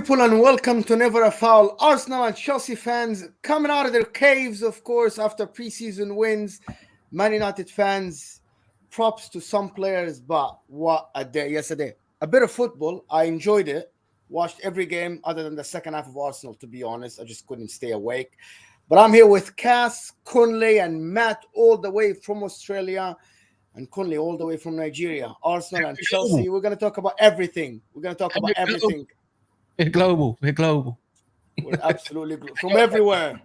people, and welcome to Never a Foul. Arsenal and Chelsea fans coming out of their caves, of course, after preseason wins. Man United fans, props to some players, but what a day yesterday. A bit of football. I enjoyed it. Watched every game other than the second half of Arsenal, to be honest. I just couldn't stay awake. But I'm here with Cass, Kunle, and Matt all the way from Australia. And Kunle all the way from Nigeria. Arsenal and Chelsea. We're going to talk about everything. We're going to talk about everything. We're global. We're absolutely from everywhere.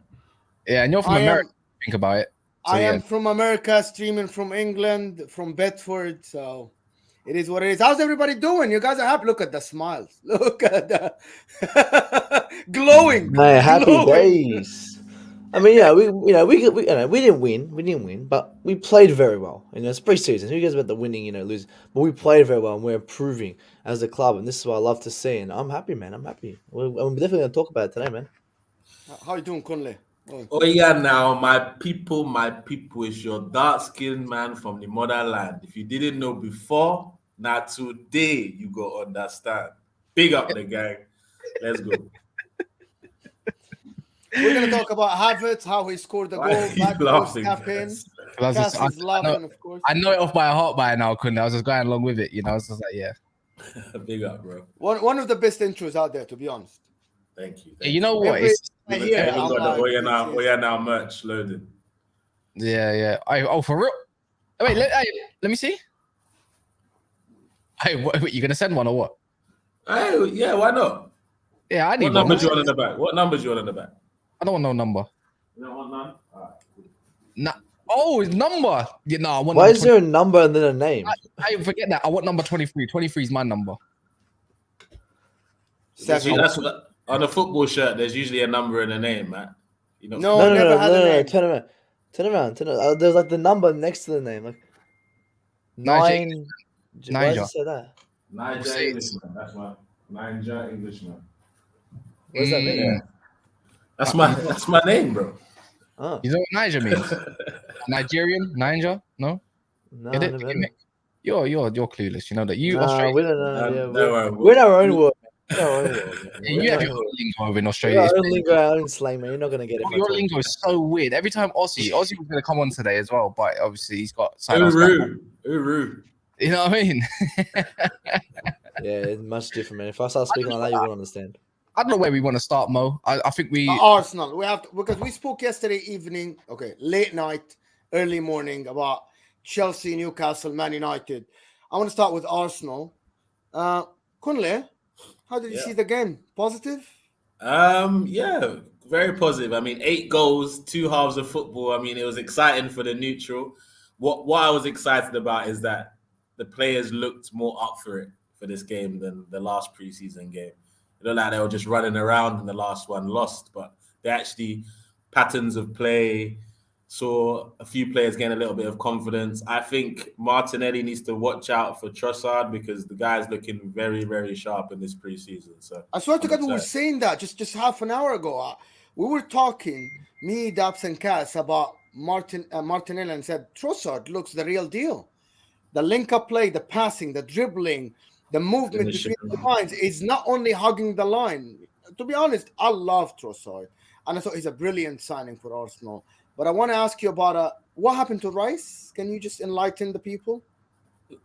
Yeah, and you're from America. Think about it. So, I am from America, streaming from England, from Bedford. So it is what it is. How's everybody doing? You guys are happy. Look at the smiles. Look at the glowing. Man, happy days. I mean, yeah, we didn't win, but we played very well. It's pre-season. Who cares about the winning, losing? But we played very well, and we're improving as a club, and this is what I love to see. And I'm happy, man. I'm happy. I'm definitely going to talk about it today, man. How you doing, Kunle? Oh yeah, now my people is your dark-skinned man from the motherland. If you didn't know before, now today you go understand. Big up the gang. Let's go. We're going to talk about Havertz, how he scored the goal. Cass is laughing, of course. I know it off by heart by now, couldn't I? was just going along with it, I was just like, yeah. Big up, bro. One of the best intros out there, to be honest. Thank you. You know what? Everyone got the Oya Now merch loaded. Yeah. For real? Wait, let me see. Hey, what, you going to send one or what? Hey, yeah, why not? Yeah, I need What one. numbers you want in the back? What numbers you want in the back? I don't want no number. You don't want none? All right. Nah. Oh, it's number. Yeah, no, I want. Why is there a number and then a name? I forget that. I want number 23. 23 is my number. That's what, on a football shirt, there's usually a number and a name, man. No. Turn around. There's like the number next to the name, like 9. Why does it say that? Niger Englishman. That's my Niger Englishman. What does that mean? Yeah. That's my name, bro. Oh. You know what Niger means? Nigerian? Niger? No? No, Get it? You're clueless. You know that you Australian. We don't know. We're in our own world. You have your own lingo over in Australia. Our own lingo, our own slang, man. You're not gonna get it. Your lingo is so weird. Every time Aussie was gonna come on today as well, but obviously he's got Uru. You know what I mean? Yeah, it's much different, man. If I start speaking like that, you won't understand. I don't know where we want to start, Mo. I think we Arsenal. We have to, because we spoke yesterday evening, late night, early morning about Chelsea, Newcastle, Man United. I want to start with Arsenal. Kunle, how did you see the game? Positive? Yeah, very positive. I mean, 8 goals, 2 halves of football. I mean, it was exciting for the neutral. What I was excited about is that the players looked more up for it for this game than the last preseason game. It looked like they were just running around and the last one lost, but they actually patterns of play, saw a few players gain a little bit of confidence. I think Martinelli needs to watch out for Trossard because the guy's looking very, very sharp in this preseason. So I swear to God, we were saying that just half an hour ago. We were talking, me, Daps, and Cass, about Martinelli, and said Trossard looks the real deal. The link-up play, the passing, the dribbling, the movement between the lines is not only hugging the line. To be honest, I love Trossard, and I thought he's a brilliant signing for Arsenal. But I want to ask you about what happened to Rice. Can you just enlighten the people?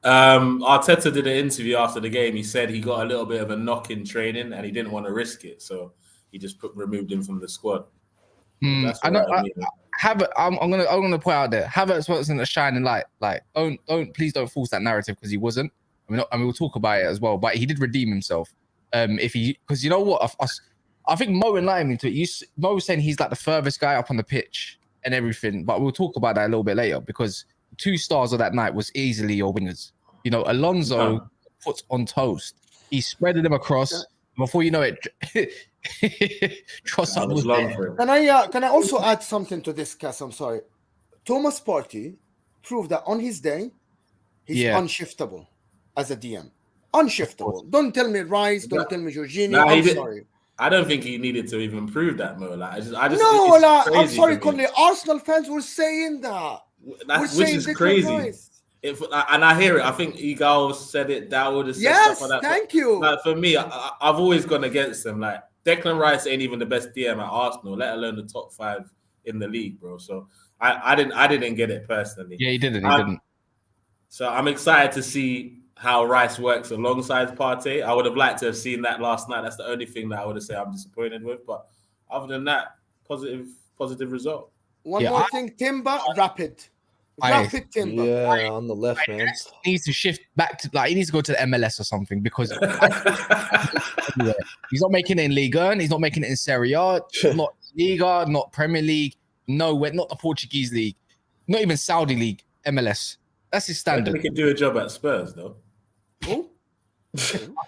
Arteta did an interview after the game. He said he got a little bit of a knock in training and he didn't want to risk it, so he just removed him from the squad. I know. I'm gonna point out there. Havertz wasn't a shining light. Like, please don't force that narrative because he wasn't. I mean, we'll talk about it as well. But he did redeem himself. Because you know what, I think Mo enlightened me to it. Mo was saying he's like the furthest guy up on the pitch and everything. But we'll talk about that a little bit later because 2 stars of that night was easily your wingers. Alonso put on toast. He spreaded them across. Before you know it, Trossard was there. Can I also add something to this, Cass? I'm sorry. Thomas Partey proved that on his day, he's unshiftable as a DM. Unshiftable. Don't tell me Rice. Don't tell me Jorginho. I'm sorry. I don't think he needed to even prove that, Mo. I'm sorry, Conley. Arsenal fans were saying that. Which is crazy. And I hear it. I think Egal said it. Dawood has said Yes, stuff like that. thank you. Like for me, I've always gone against them. Like Declan Rice ain't even the best DM at Arsenal, let alone the top 5 in the league, bro. So I didn't get it personally. Yeah, he didn't. So I'm excited to see how Rice works alongside Partey. I would have liked to have seen that last night. That's the only thing that I would have said I'm disappointed with. But other than that, positive result. One more thing, Timber, rapid Timber. Yeah, on the left, man. He needs to shift back to he needs to go to the MLS or something because he's not making it in Liga 1, he's not making it in Serie A, not Liga, not Premier League, nowhere, not the Portuguese league, not even Saudi league, MLS. That's his standard. He can do a job at Spurs though. Who? I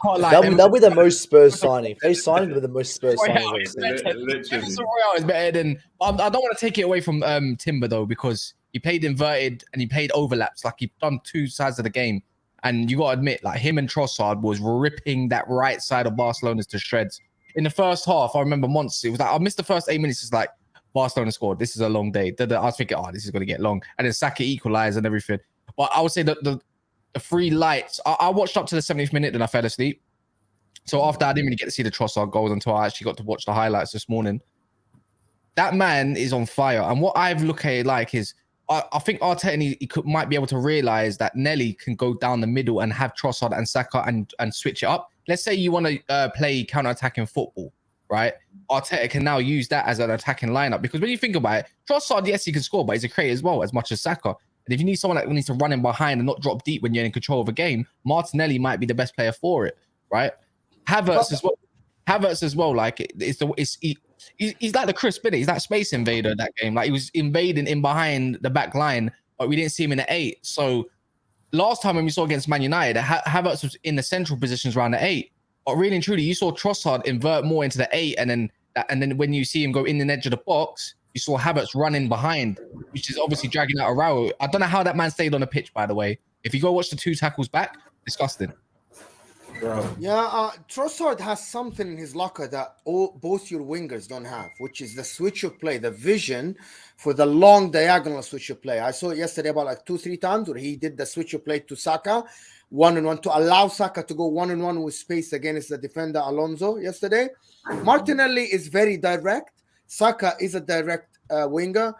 can't lie. That'll be the most Spurs signing. If they sign with the most Spurs signing. Royale is better than. I don't want to take it away from Timber though because he played inverted and he played overlaps. Like he done 2 sides of the game, and you got to admit, like him and Trossard was ripping that right side of Barcelona's to shreds. In the first half, I remember months. It was like I missed the first 8 minutes. It's like Barcelona scored. This is a long day. I was thinking, this is going to get long, and then Saka equalized and everything. But I would say that the 3 lights. I watched up to the 70th minute, then I fell asleep. So after I didn't really get to see the Trossard goals until I actually got to watch the highlights this morning. That man is on fire, and what I've looked at it like is I think Arteta might be able to realize that Nelly can go down the middle and have Trossard and Saka and switch it up. Let's say you want to play counter-attacking football, right? Arteta can now use that as an attacking lineup because when you think about it, Trossard, yes, he can score, but he's a creator as well, as much as Saka. And if you need someone that needs to run in behind and not drop deep when you're in control of a game, Martinelli might be the best player for it, right? Havertz as well. Like he's like the crisp, isn't he? He's that space invader in that game. Like he was invading in behind the back line, but we didn't see him in the 8. So last time when we saw against Man United, Havertz was in the central positions around the 8. But really and truly, you saw Trossard invert more into the 8, and then when you see him go in the edge of the box, you saw Havertz running behind, which is obviously dragging out a row. I don't know how that man stayed on the pitch, by the way. If you go watch the 2 tackles back, disgusting. Bro. Yeah, Trossard has something in his locker that both your wingers don't have, which is the switch of play, the vision for the long diagonal switch of play. I saw it yesterday about like 2-3 times where he did the switch of play to Saka, 1-on-1 to allow Saka to go 1-on-1 with space against the defender Alonso yesterday. Martinelli is very direct. Saka is a direct winger.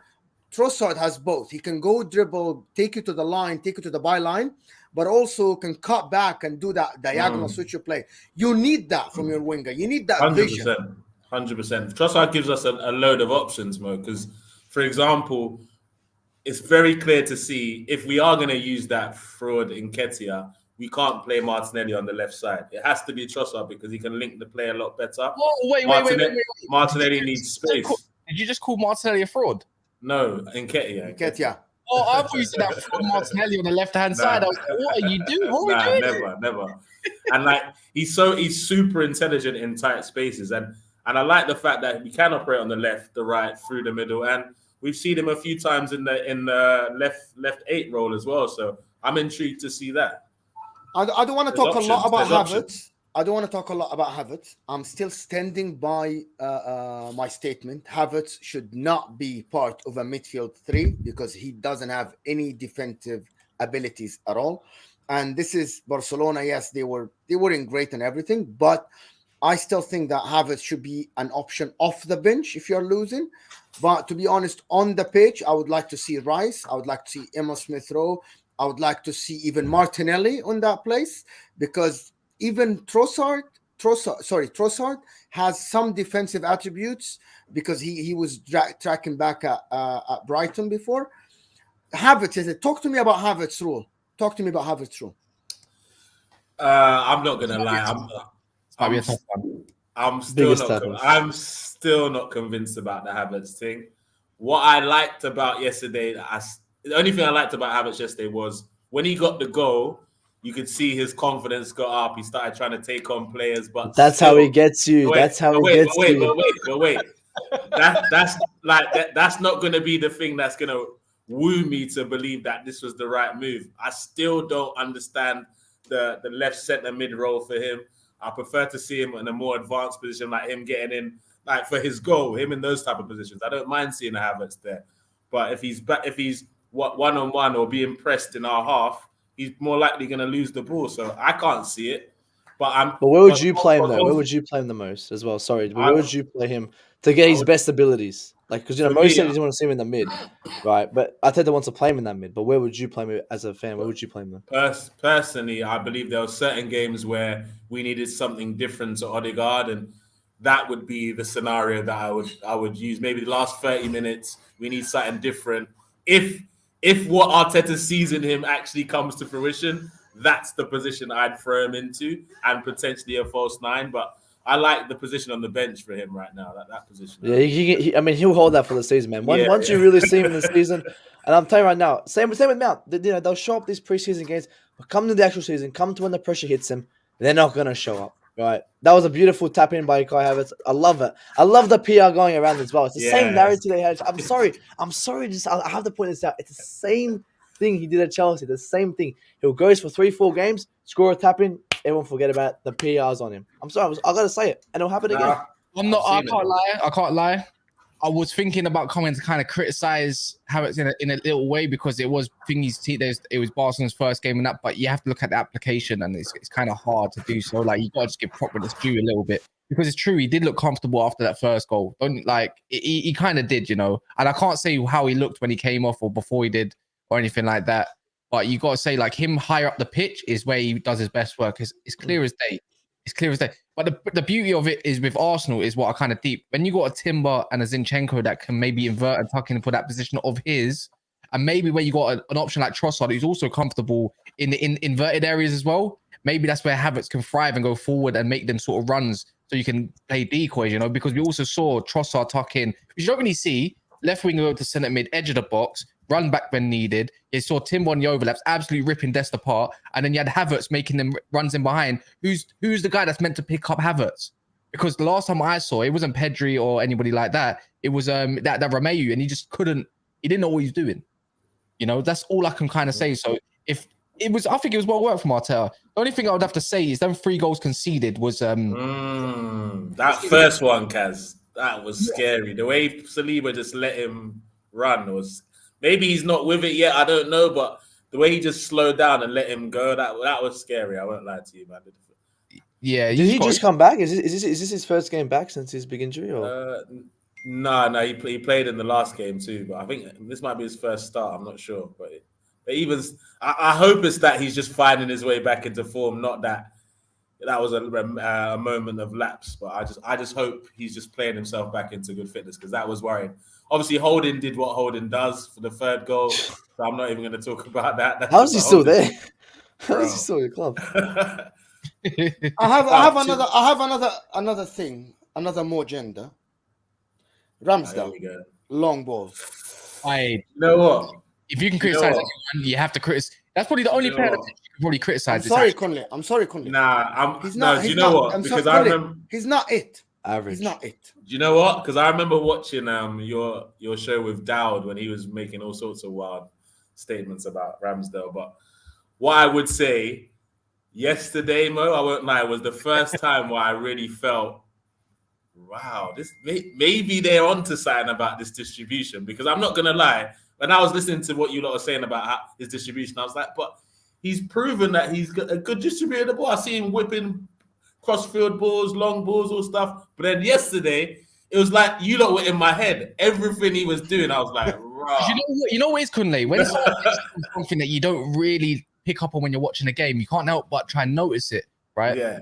Trossard has both. He can go dribble, take you to the line, take you to the byline, but also can cut back and do that diagonal switch of play. You need that from your winger. You need that 100%, vision. 100%. Trossard gives us a load of options, Mo, because, for example, it's very clear to see if we are going to use that fraud in Nketiah, we can't play Martinelli on the left side. It has to be Trossard because he can link the play a lot better. Whoa, wait. Martinelli needs space. Did you just call Martinelli a fraud? No, Nketiah. Oh, I thought you said that fraud Martinelli on the left-hand side. I was like, what are you doing? What are we doing? Never. And like he's super intelligent in tight spaces. And I like the fact that he can operate on the left, the right, through the middle. And we've seen him a few times in the left 8 role as well. So I'm intrigued to see that. I don't want to talk a lot about Havertz. I'm still standing by my statement. Havertz should not be part of a midfield 3 because he doesn't have any defensive abilities at all. And this is Barcelona. Yes, they weren't great and everything, but I still think that Havertz should be an option off the bench if you're losing. But to be honest, on the pitch, I would like to see Rice. I would like to see Emma Smith-Rowe. I would like to see even Martinelli on that place because even Trossard has some defensive attributes because he was tracking back at Brighton before. Havertz, talk to me about Havertz rule. I'm not gonna lie. I'm still not convinced about the Havertz thing. What I liked about yesterday, the only thing I liked about Havertz yesterday was when he got the goal, you could see his confidence go up. He started trying to take on players, but that's how he gets you. That's how he gets you. But wait. That's not going to be the thing that's going to woo me to believe that this was the right move. I still don't understand the left centre mid role for him. I prefer to see him in a more advanced position, like him getting in, like for his goal, him in those type of positions. I don't mind seeing a Havertz there, but if he's one-on-one or being pressed in our half, he's more likely going to lose the ball. So I can't see it. But where would you play him though? Where would you play him the most as well? Sorry, where would you play him to get his best abilities? Like, because most said he doesn't want to see him in the mid, right? But Arteta wants to play him in that mid. But where would you play him as a fan? Where would you play him though? Personally, I believe there were certain games where we needed something different to Odegaard, and that would be the scenario that I would use. Maybe the last 30 minutes, we need something different. If what Arteta sees in him actually comes to fruition, that's the position I'd throw him into, and potentially a false 9. But I like the position on the bench for him right now. That position. Yeah, I mean, he'll hold that for the season, man. Once you really see him in the season, and I'm telling you right now, same with Mount. They'll show up these preseason games, but come to the actual season, come to when the pressure hits them, they're not gonna show up. Right, that was a beautiful tap in by Kai Havertz. I love it. I love the PR going around as well. It's the same narrative they had. I'm sorry. I have to point this out. It's the same thing he did at Chelsea. The same thing. He'll go for 3-4 games, score a tap in, everyone forget about the PRs on him. I'm sorry. I gotta say it, and it'll happen again. I can't lie. I was thinking about coming to kind of criticize Havertz in a little way because it was it was Barcelona's first game and that, but you have to look at the application and it's kind of hard to do so. Like, you got to just give proper due a little bit because it's true he did look comfortable after that first goal. He kind of did, and I can't say how he looked when he came off or before he did or anything like that. But you got to say, like, him higher up the pitch is where he does his best work. It's clear as day. It's clear as day. But the beauty of it is with Arsenal is what I kind of deep. When you got a Timber and a Zinchenko that can maybe invert and tuck in for that position of his, and maybe where you got an option like Trossard who's also comfortable in inverted areas as well, maybe that's where Havertz can thrive and go forward and make them sort of runs so you can play decoys, because we also saw Trossard tuck in, which you don't really see, left wing go to centre mid, edge of the box, run back when needed. You saw Timber on the overlaps, absolutely ripping Dest apart. And then you had Havertz making them runs in behind. Who's the guy that's meant to pick up Havertz? Because the last time I saw, it wasn't Pedri or anybody like that. It was that Romeu, and he just couldn't. He didn't know what he was doing. That's all I can kind of say. So I think it was well worked from Arteta. The only thing I would have to say is them 3 goals conceded was that first one, Kaz. That was scary. The way Saliba just let him run was. Maybe he's not with it yet. I don't know, but the way he just slowed down and let him go, that was scary. I won't lie to you, man. Yeah. Did he just come back? Is this his first game back since his big injury? Or? No. He played in the last game too, but I think this might be his first start. I'm not sure, but even I hope it's that he's just finding his way back into form, not that was a moment of lapse. But I just hope he's just playing himself back into good fitness, because that was worrying. Obviously, Holding did what Holding does for the 3rd goal, so I'm not even going to talk about that. How is he still there? How is he still in the club? I have another thing, another more gender. Ramsdale, long ball. You know what? If you can criticize anyone, you have to criticize. That's probably the only player that you can probably criticize. I'm sorry, Conley. Nah, do you know what? Because I remember he's not it. Average. He's not it. Do you know what? Because I remember watching your show with Dowd when he was making all sorts of wild statements about Ramsdale. But what I would say yesterday, Mo, I won't lie, was the first time where I really felt, wow, this maybe they're onto something about this distribution. Because I'm not gonna lie, when I was listening to what you lot were saying about his distribution, I was like, but he's proven that he's a good distributor of the ball. I see him whipping crossfield balls, long balls, all stuff. But then yesterday, it was like you lot were in my head. Everything he was doing, I was like, rah. You know what is Kunle? When something that you don't really pick up on when you're watching a game, you can't help but try and notice it, right? Yeah.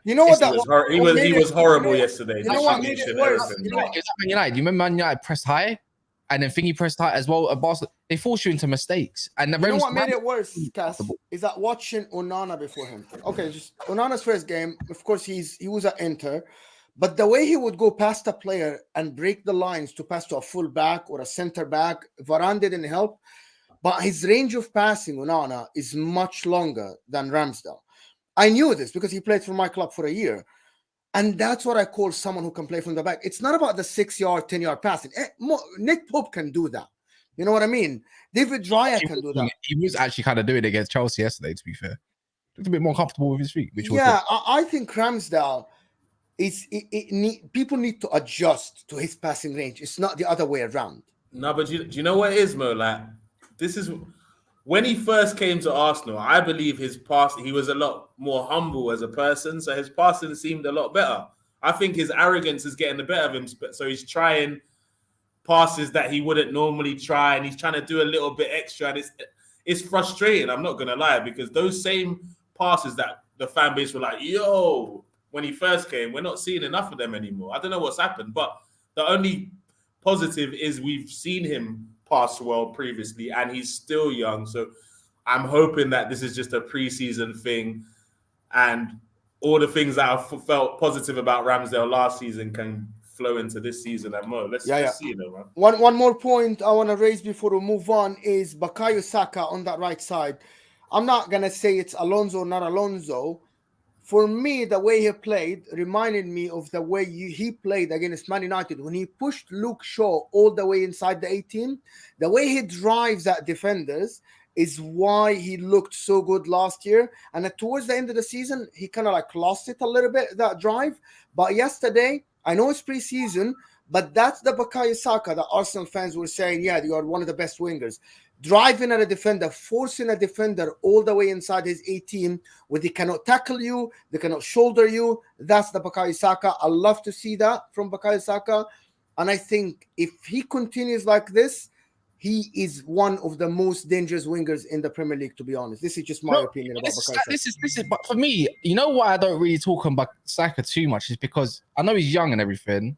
You know what? He was horrible yesterday. You know what made it worse? You remember Man United pressed high, and then Thingy pressed high as well. At Barcelona, they force you into mistakes. And you know what made it worse, Cass, is that watching Onana before him. Okay, just Onana's first game. Of course, he was at Inter, but the way he would go past a player and break the lines to pass to a full back or a center back, Varane didn't help. But his range of passing, Onana, is much longer than Ramsdale. I knew this because he played for my club for a year. And that's what I call someone who can play from the back. It's not about the 6-yard, 10-yard passing. Nick Pope can do that. You know what I mean? David Raya can do that. He was actually kind of doing it against Chelsea yesterday, to be fair. Looked a bit more comfortable with his feet. I think Ramsdale people need to adjust to his passing range. It's not the other way around. No, but do you know what it is, Mo? Like, this is when he first came to Arsenal. I believe he was a lot more humble as a person, so his passing seemed a lot better. I think his arrogance is getting the better of him, so he's trying passes that he wouldn't normally try, and he's trying to do a little bit extra, and it's frustrating. I'm not gonna lie, because those same passes that the fan base were like, "Yo," when he first came, we're not seeing enough of them anymore. I don't know what's happened, but the only positive is we've seen him pass well previously, and he's still young. So I'm hoping that this is just a preseason thing, and all the things that I felt positive about Ramsdale last season can flow into this season and more. Let's see, man. One more point I want to raise before we move on is Bukayo Saka on that right side. I'm not gonna say it's Alonso or not Alonso. For me, the way he played reminded me of the way he played against Man United when he pushed Luke Shaw all the way inside the 18. The way he drives at defenders is why he looked so good last year. And towards the end of the season, he kind of like lost it a little bit, that drive. But yesterday, I know it's preseason, but that's the Bukayo Saka that Arsenal fans were saying, yeah, you are one of the best wingers. Driving at a defender, forcing a defender all the way inside his 18, where they cannot tackle you, they cannot shoulder you. That's the Bukayo Saka. I love to see that from Bukayo Saka. And I think if he continues like this, he is one of the most dangerous wingers in the Premier League, to be honest. This is just my opinion about Bukayo Saka. This is, but for me, you know why I don't really talk about Saka too much is because I know he's young and everything,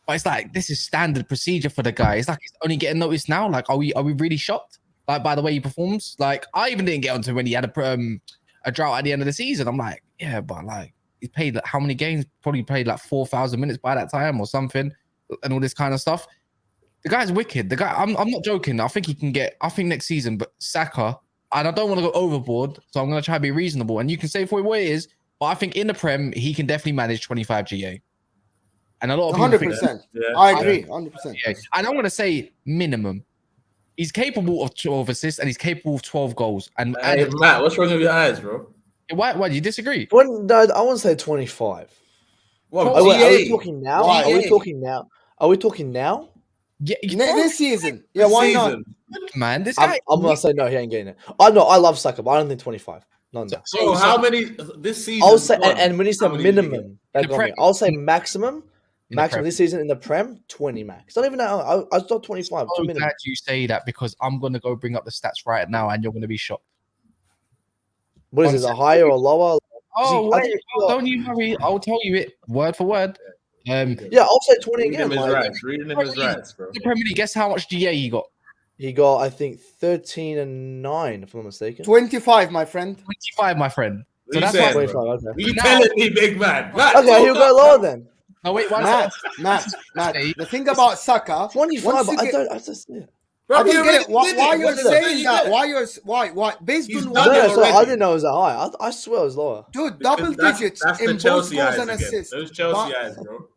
but it's like this is standard procedure for the guy. It's like he's only getting noticed now. Like, are we really shocked? Like, by the way he performs? Like, I even didn't get onto when he had a drought at the end of the season. I'm like, yeah, but like, he's played like, how many games? Probably played like 4,000 minutes by that time or something, and all this kind of stuff. The guy's wicked. The guy, I'm not joking. I think he can get, I think next season, but Saka, and I don't want to go overboard, so I'm going to try to be reasonable. And you can say for what it is, but I think in the Prem, he can definitely manage 25 GA. And a lot of people 100%. think, I agree, 100%. Yeah. And I'm going to say minimum. He's capable of 12 assists and he's capable of 12 goals. And hey, Matt, what's wrong with your eyes, bro? Why do you disagree? No, I want to say 25. What, are we talking now? Are we talking now? Are we talking now? Yeah, this season. Yeah, why not? Man, this guy. I'm gonna say no. He ain't getting it. I know. I love Saka, but I don't think 25. No. So how many this season? I'll say, and when you say minimum, I'll say maximum. Maximum this season in the Prem, 20 max. Don't even know. I thought 25. I'm glad you say that because I'm gonna go bring up the stats right now, and you're gonna be shocked. What is it? A higher or lower? Oh, wait, don't you worry. I'll tell you it word for word. Yeah, I'll say 20 again. Reading him his rights, bro. The Premier League. Guess how much GA he got? He got, I think, 13 and 9, if I'm not mistaken. 25, my friend. 25, my friend. So that's why 25. Okay. You telling me, big man? Matt, okay, he'll go lower then. No, wait, Matt. The thing about Saka, 25. I just yeah. Bro, I don't get it. Why you're saying that? Why? Based on what? I didn't know it was that high. I swear it was lower. Dude, double digits in both goals and assists. Those Chelsea eyes, bro.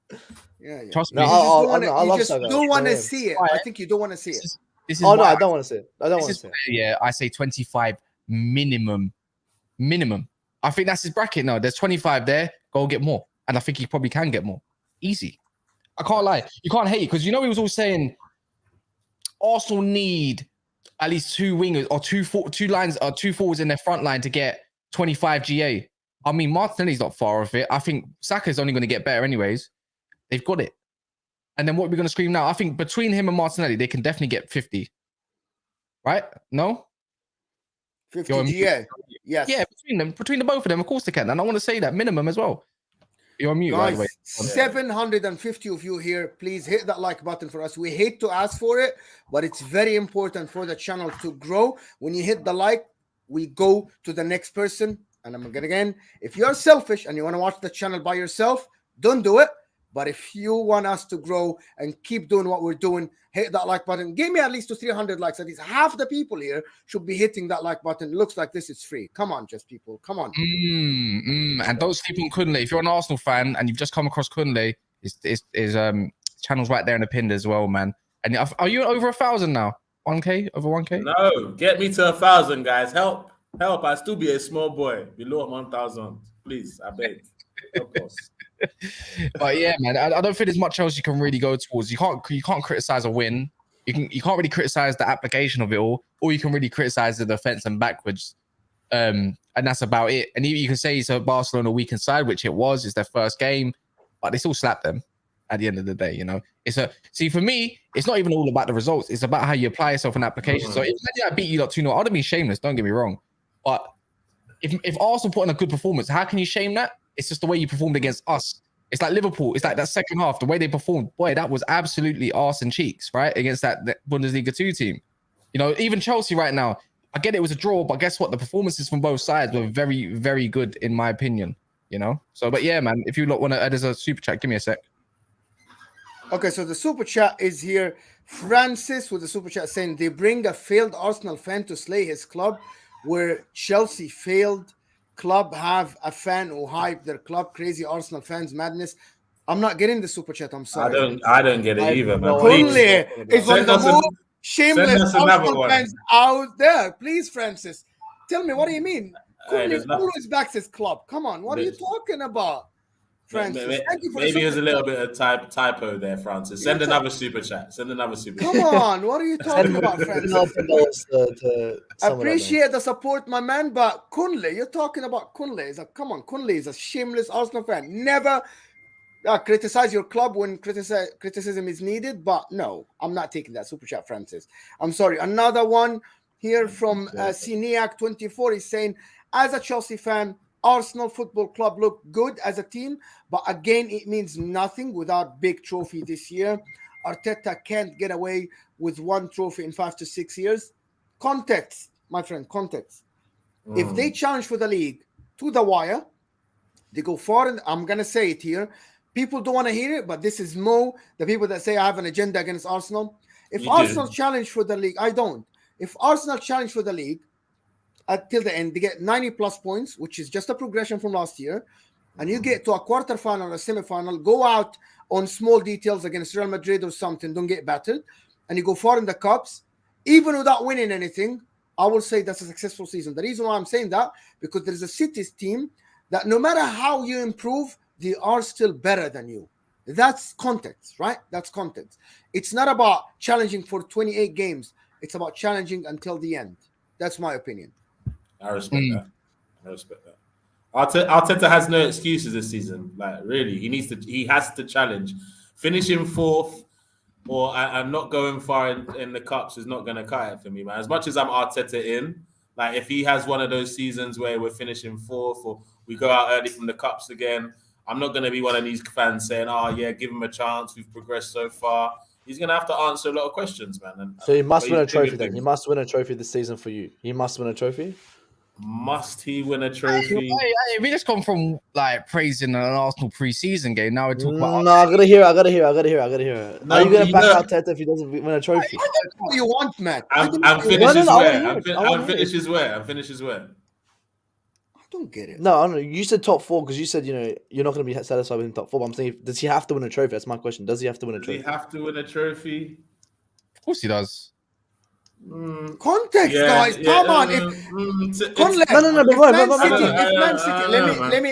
Yeah. Trust me. You just don't want to see it. I think you don't want to see it. No, I don't want to see it. I don't want to see it. Yeah, I say 25 minimum. I think that's his bracket. No, there's 25 there. Go get more. And I think he probably can get more. Easy. I can't lie. You can't hate it because you know he was all saying Arsenal need at least two wingers or two lines or two forwards in their front line to get 25 GA. I mean, Martinelli's not far off it. I think Saka's only going to get better anyways. They've got it. And then what we're going to scream now? I think between him and Martinelli, they can definitely get 50. Right? No? 50 GA. Yes. Yeah, between the both of them, of course they can. And I want to say that minimum as well. You're on mute, guys, by the way. 750 of you here. Please hit that like button for us. We hate to ask for it, but it's very important for the channel to grow. When you hit the like, we go to the next person. And I'm going again, if you're selfish and you want to watch the channel by yourself, don't do it. But if you want us to grow and keep doing what we're doing, hit that like button. Give me at least 300 likes. At least half the people here should be hitting that like button. It looks like this is free. Come on, just people. Come on. And don't sleep on Kunle. If you're an Arsenal fan and you've just come across Kunle, his channel's right there in the pinned as well, man. And are you over 1,000 now? 1K? Over 1K? No, get me to 1,000, guys. Help. I still be a small boy. Below 1,000. Please, I beg. Of course. But yeah, man, I don't think there's much else you can really go towards. You can't criticize a win. you can't really criticize the application of it all you can really criticize the defense and backwards. And that's about it. And you can say it's a Barcelona weakened side, which it was. It's their first game, but they still slapped them at the end of the day. For me, it's not even all about the results. It's about how you apply yourself in application. So if I beat you 2-0, I would have been shameless. Don't get me wrong, but if Arsenal put in a good performance, how can you shame that? It's just the way you performed against us. It's like Liverpool. It's like that second half, the way they performed. Boy, that was absolutely arse and cheeks, right? Against that Bundesliga 2 team. Even Chelsea right now, I get it was a draw, but guess what? The performances from both sides were very, very good, in my opinion. So, but yeah, man, if you want to add as a super chat, give me a sec. Okay, so the super chat is here. Francis with the super chat saying they bring a failed Arsenal fan to slay his club, where Chelsea failed club have a fan who hype their club. Crazy Arsenal fans, madness. I'm not getting the super chat. I'm sorry. I don't get it either, man. Kunle is one of the most shameless Arsenal fans out there. Please, Francis, tell me, what do you mean? Kunle always backs his club. Come on, what are you talking about, Francis? Thank you for maybe there's a little bit of typo there, Francis. Send another super chat. Come on, what are you talking about, Francis? Appreciate the support, my man, but Kunle, you're talking about Kunle. Come on, Kunle is a shameless Arsenal fan. Never criticize your club when criticism is needed, but no, I'm not taking that super chat, Francis. I'm sorry. Another one here from Ciniac24 is saying, as a Chelsea fan, Arsenal Football Club look good as a team, but again, it means nothing without big trophy this year. Arteta can't get away with one trophy in 5 to 6 years. Context, my friend, context. If they challenge for the league to the wire, they go far, and I'm going to say it here. People don't want to hear it, but this is the people that say I have an agenda against Arsenal. If Arsenal challenge for the league, I don't. If Arsenal challenge for the league, until the end, they get 90 plus points, which is just a progression from last year. And you get to a quarterfinal or a semifinal, go out on small details against Real Madrid or something, don't get battered, and you go far in the cups, even without winning anything, I will say that's a successful season. The reason why I'm saying that, because there is a City's team that no matter how you improve, they are still better than you. That's context, right? That's context. It's not about challenging for 28 games. It's about challenging until the end. That's my opinion. I respect that. Arteta has no excuses this season. Like, really, he has to challenge. Finishing fourth and not going far in the cups is not going to cut it for me, man. As much as I'm Arteta in, like, if he has one of those seasons where we're finishing fourth or we go out early from the cups again, I'm not going to be one of these fans saying, "Oh yeah, give him a chance. We've progressed so far." He's going to have to answer a lot of questions, man. So he must win a trophy then. He must win a trophy this season for you. He must win a trophy. Must he win a trophy? We just come from like praising an Arsenal pre-season game. Now we're talking about. No, I gotta hear it. No, are you gonna back Arteta if he doesn't win a trophy? What do you want, Matt? I'm finishes where? I don't get it. No, you said top 4 because you said you're not gonna be satisfied with top 4. But I'm saying, does he have to win a trophy? That's my question. Does he have to win a trophy? Does he have to win a trophy? Of course he does. Context, guys. Come on.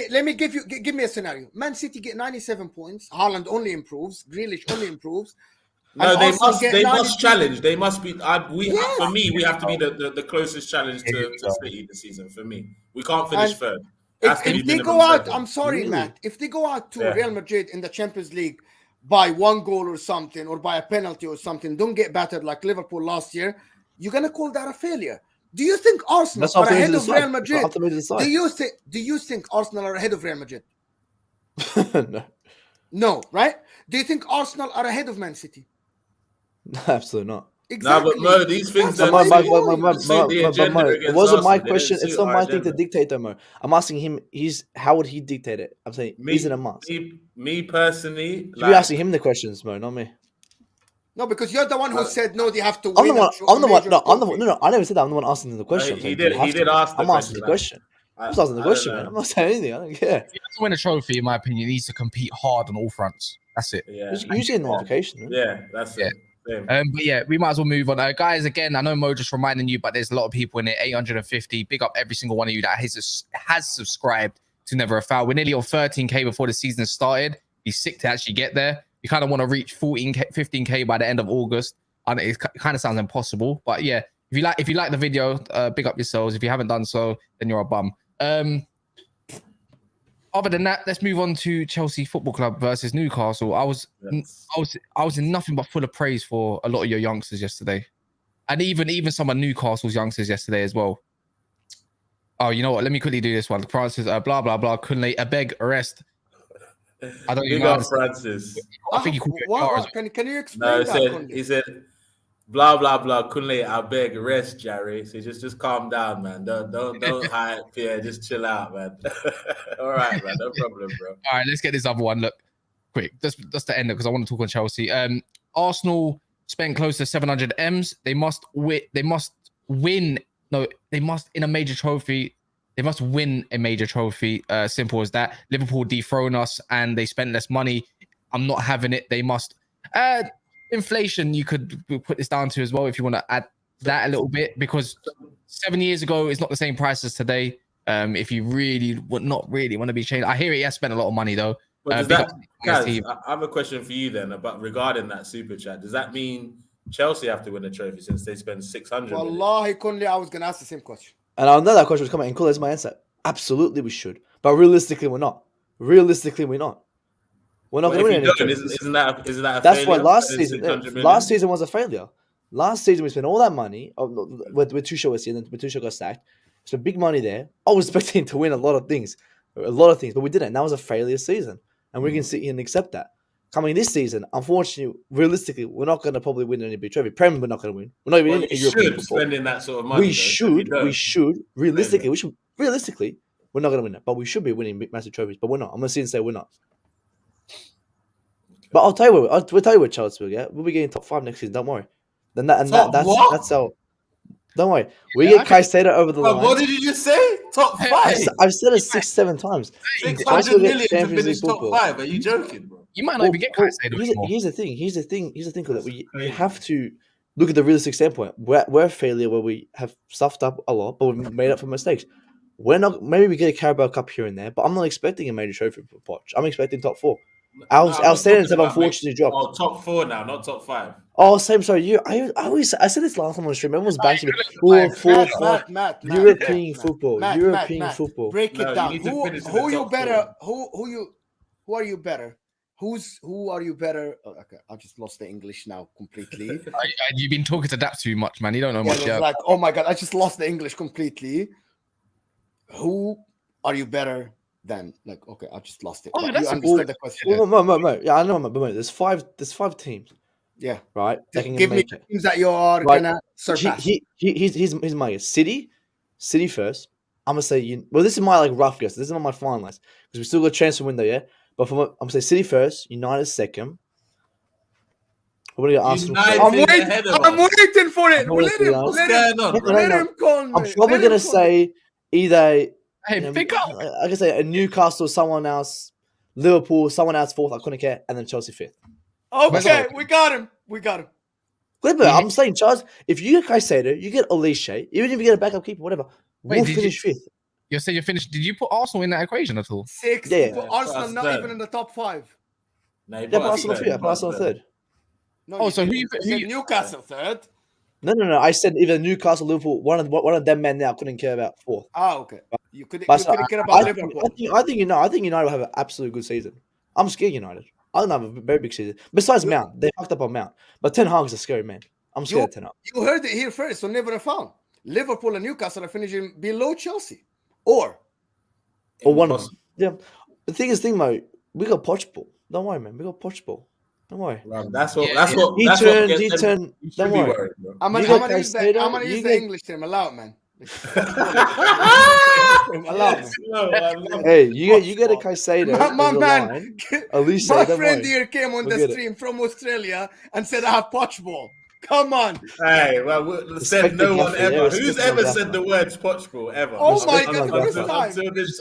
Let me give me a scenario. Man City get 97 points. Haaland only improves. Grealish only improves. No, they must challenge. They must be. For me, we have to be the closest challenge to City this season. For me, we can't finish third. If they go out, I'm sorry, Matt. If they go out to Real Madrid in the Champions League by 1 goal or something, or by a penalty or something, don't get battered like Liverpool last year, you're gonna call that a failure. Do you think Arsenal are ahead of Real Madrid? Do you think Arsenal are ahead of Real Madrid? No, right? Do you think Arsenal are ahead of Man City? Absolutely not. Exactly. No, but Mo, these things it wasn't my question. It's not my thing to dictate, though, Mo. I'm asking him. How would he dictate it? I'm saying he's in a must. Me personally, you're asking him the questions, Mo, not me. No, because you're the one who said no. They have to. I'm the one. No. I never said that. I'm the one asking him the question. He did ask. I'm asking the question. I'm just asking the question, man. I'm not saying anything. I don't care. If he has to win a trophy, in my opinion, he needs to compete hard on all fronts. That's it. Yeah. You see a notification. Right? Yeah, that's it. But yeah, we might as well move on. Guys, again, I know Mo just reminding you, but there's a lot of people in it. 850. Big up every single one of you that has subscribed to Never a Foul. We're nearly on 13K before the season has started. Be sick to actually get there. We kind of want to reach 14K, 15K by the end of August. And it kind of sounds impossible, but yeah, if you like the video, big up yourselves. If you haven't done so, then you're a bum. Other than that, let's move on to Chelsea Football Club versus Newcastle. I was in nothing but full of praise for a lot of your youngsters yesterday, and even some of Newcastle's youngsters yesterday as well. Oh, you know what? Let me quickly do this one. Francis, blah blah blah. Kunle, beg, arrest. I don't even know. Francis. I think he called it a car. Can you explain that? He said, blah blah blah. Kunle, I beg, rest, Jerry. So just calm down, man. Don't hype. Yeah, just chill out, man. All right, man. No problem, bro. All right, let's get this other one. Look, quick. Just to end it because I want to talk on Chelsea. Arsenal spent close to 700 M's. They must win. No, they must in a major trophy. They must win a major trophy. Simple as that. Liverpool dethrone us and they spent less money. I'm not having it. They must. Inflation, you could put this down to as well if you want to add that a little bit, because 7 years ago is not the same price as today. If you really would not really want to be changed. I hear he has spent a lot of money though. But Kaz, I have a question for you then about regarding that super chat. Does that mean Chelsea have to win a trophy since they spend 600? Wallahi, Kunle, I was going to ask the same question. And I know that question was coming, and cool, that's my answer. Absolutely, we should. But realistically, we're not. We're not. We're not going to win anything. Isn't that a That's failure? why last season was a failure. Last season we spent all that money with Tuchel was here, and then when Tuchel got sacked. So big money there. I was expecting to win a lot of things, but we didn't. And that was a failure season, and we can sit here and accept that. Coming this season, unfortunately, realistically, we're not going to probably win any big trophy. Prem, we're not going to win. We're not even in European football. Spending that sort of money. We should. Realistically, we're not going to win that, but we should be winning massive trophies. But we're not. I'm going to sit and say we're not. But I'll tell you what Chelsea will get. We'll be getting top 5 next season. Don't worry. That's our. Don't worry. We get Caicedo over the line. What did you just say? Top 5. I've said it 6-7 times. 600 million to finish top 5. Are you joking, bro? You might not even get Caicedo. Here's the thing that we have to look at the realistic standpoint. We're a failure where we have stuffed up a lot, but we've made up for mistakes. We're not. Maybe we get a Carabao Cup here and there, but I'm not expecting a major trophy for Poch. I'm expecting top 4. Our standards have unfortunately dropped. Oh, top 4 now, not top 5. Oh, same. Sorry, I said this last time on the stream. Everyone's bashing me. Matt, European football. European football. Break it down. Who you better? Who are you better? Who are you better? Oh, okay, I just lost the English now completely. You've been talking to Daps too much, man. You don't know much. Yeah. Like, oh my god, I just lost the English completely. Who are you better than? Like, okay, I just lost it. Oh, you understood the question. No. Yeah, I know, but there's five teams. Yeah, right. Give me teams that you are gonna surpass. Here's my guess. City first. I'm gonna say this is my rough guess. This is not my finalized because we still got a transfer window, yeah. But I'm gonna say City first, United second. We're gonna get Arsenal. I'm waiting for it. Let him call me. I'm probably gonna say either. Hey, pick up. I can say a Newcastle, someone else, Liverpool, someone else fourth. I couldn't care, and then Chelsea fifth. Okay, we got him. I'm saying, Charles, if you get Caicedo, you get Olise, even if you get a backup keeper, whatever, we'll finish fifth. You say you're finished. Did you put Arsenal in that equation at all? 6. Yeah. Arsenal not even in the top 5. No, but Arsenal third. No, so who you Newcastle third? No. I said either Newcastle, Liverpool. One of them men now couldn't care about fourth. Okay. You couldn't care about Liverpool. I think United will have an absolute good season. I'm scared United. I don't have a very big season. Besides Mount, they fucked up on Mount. But Ten Hag is a scary man. I'm scared of Ten Hag. You heard it here first, so never found. Liverpool and Newcastle are finishing below Chelsea. Or one of them. Yeah. The thing is, Mo, we got Poch ball. Don't worry, man. We got Poch ball. Don't worry. That's what he turned. Don't worry. I'm gonna use the English term. Allow it, man. Hey, you get a Caicedo. My man, Alicia, my friend here came on the stream from Australia and said I have Poch ball. Come on. Hey, well, said no one ever. Who's ever said the words Poch ball ever? Oh my god, first time. Until this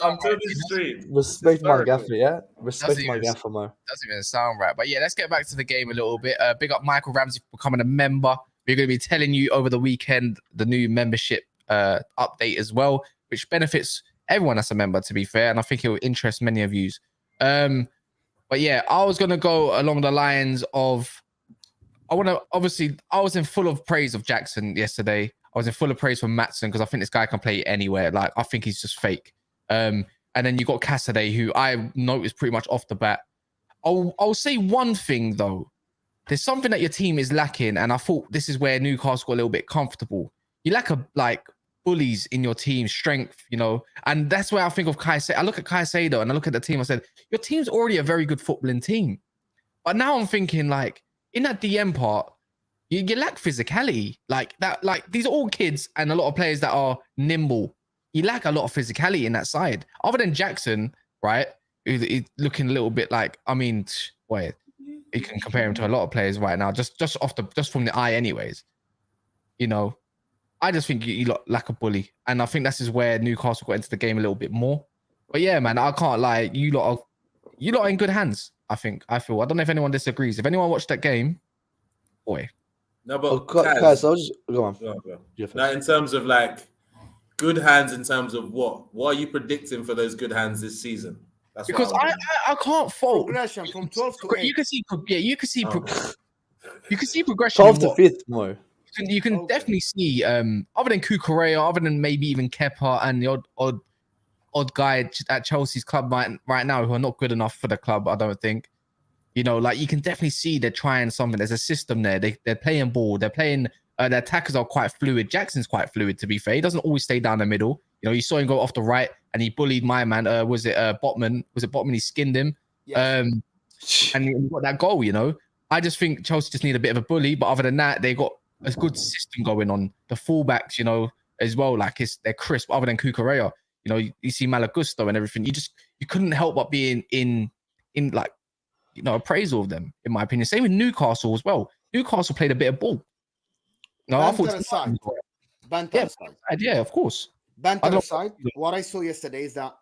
stream. Respect my gaffer, yeah? Respect my gaffer, Mo. Doesn't even sound right. But yeah, let's get back to the game a little bit. Big up Michael Ramsey for becoming a member. We're going to be telling you over the weekend the new membership update as well, which benefits everyone that's a member, to be fair, and I think it will interest many of you. But yeah, I was going to go along the lines of I want to obviously. I was in full of praise of Jackson yesterday. I was in full of praise for Maatsen because I think this guy can play anywhere. Like I think he's just fake. And then you got Cassidy, who I noticed pretty much off the bat. I'll say one thing though. There's something that your team is lacking, and I thought this is where Newcastle got a little bit comfortable. You lack bullies in your team, strength, and that's where I think of Caicedo. I look at Caicedo and I look at the team. I said, your team's already a very good footballing team, but now I'm thinking in that DM part, you lack physicality. These are all kids and a lot of players that are nimble. You lack a lot of physicality in that side. Other than Jackson, right? He's looking a little bit boy, you can compare him to a lot of players right now, just from the eye, anyways. I just think you lack a bully, and I think this is where Newcastle got into the game a little bit more. But yeah, man, I can't lie. You lot are in good hands. I feel. I don't know if anyone disagrees. If anyone watched that game, boy. No, but guys, I'll just go on. Go. Now, in terms of good hands, in terms of what are you predicting for those good hands this season? That's because I can't fault progression from 12 to 8. You can see progression. 12 to 5th more. You can definitely see other than Kukurea, other than maybe even Kepa and the odd guy at Chelsea's club right now who are not good enough for the club. I don't think. You can definitely see they're trying something. There's a system there. They're playing ball. They're playing. Their attackers are quite fluid. Jackson's quite fluid, to be fair. He doesn't always stay down the middle. You saw him go off the right and he bullied my man. Was it Botman? Was it Botman? He skinned him. Yes. And he got that goal. I just think Chelsea just need a bit of a bully. But other than that, they got a good system going on. The fullbacks, as well. They're crisp. Other than Kukurea, you see Malagusto and everything. You couldn't help but being in appraisal of them, in my opinion. Same with Newcastle as well. Newcastle played a bit of ball. No, I thought Banter aside. Yeah, of course. Banter aside, what I saw yesterday is that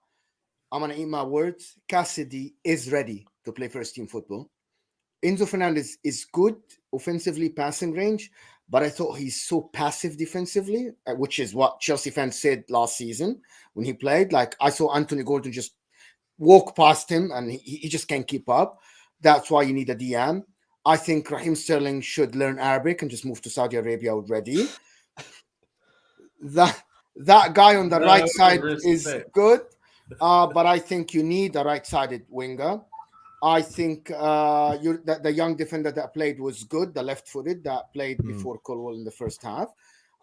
I'm going to eat my words. Cassidy is ready to play first team football. Enzo Fernandez is good offensively, passing range, but I thought he's so passive defensively, which is what Chelsea fans said last season when he played. I saw Anthony Gordon just walk past him and he just can't keep up. That's why you need a DM. I think Raheem Sterling should learn Arabic and just move to Saudi Arabia already. That guy on the right side is good, but I think you need a right-sided winger. I think the young defender that played was good, the left-footed that played before Colwell in the first half.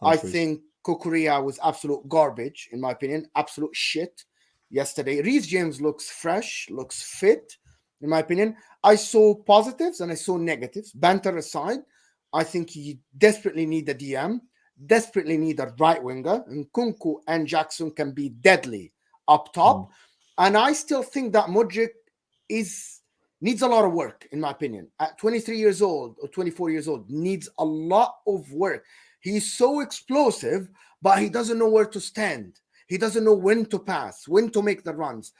I think Kukurea was absolute garbage, in my opinion, absolute shit yesterday. Reece James looks fresh, looks fit, in my opinion. I saw positives and I saw negatives. Banter aside, I think you desperately need a DM, desperately need a right winger, and Kunku and Jackson can be deadly up top. And I still think that Modric needs a lot of work, in my opinion. At 23 years old or 24 years old, needs a lot of work. He's so explosive, but he doesn't know where to stand. He doesn't know when to pass, when to make the runs.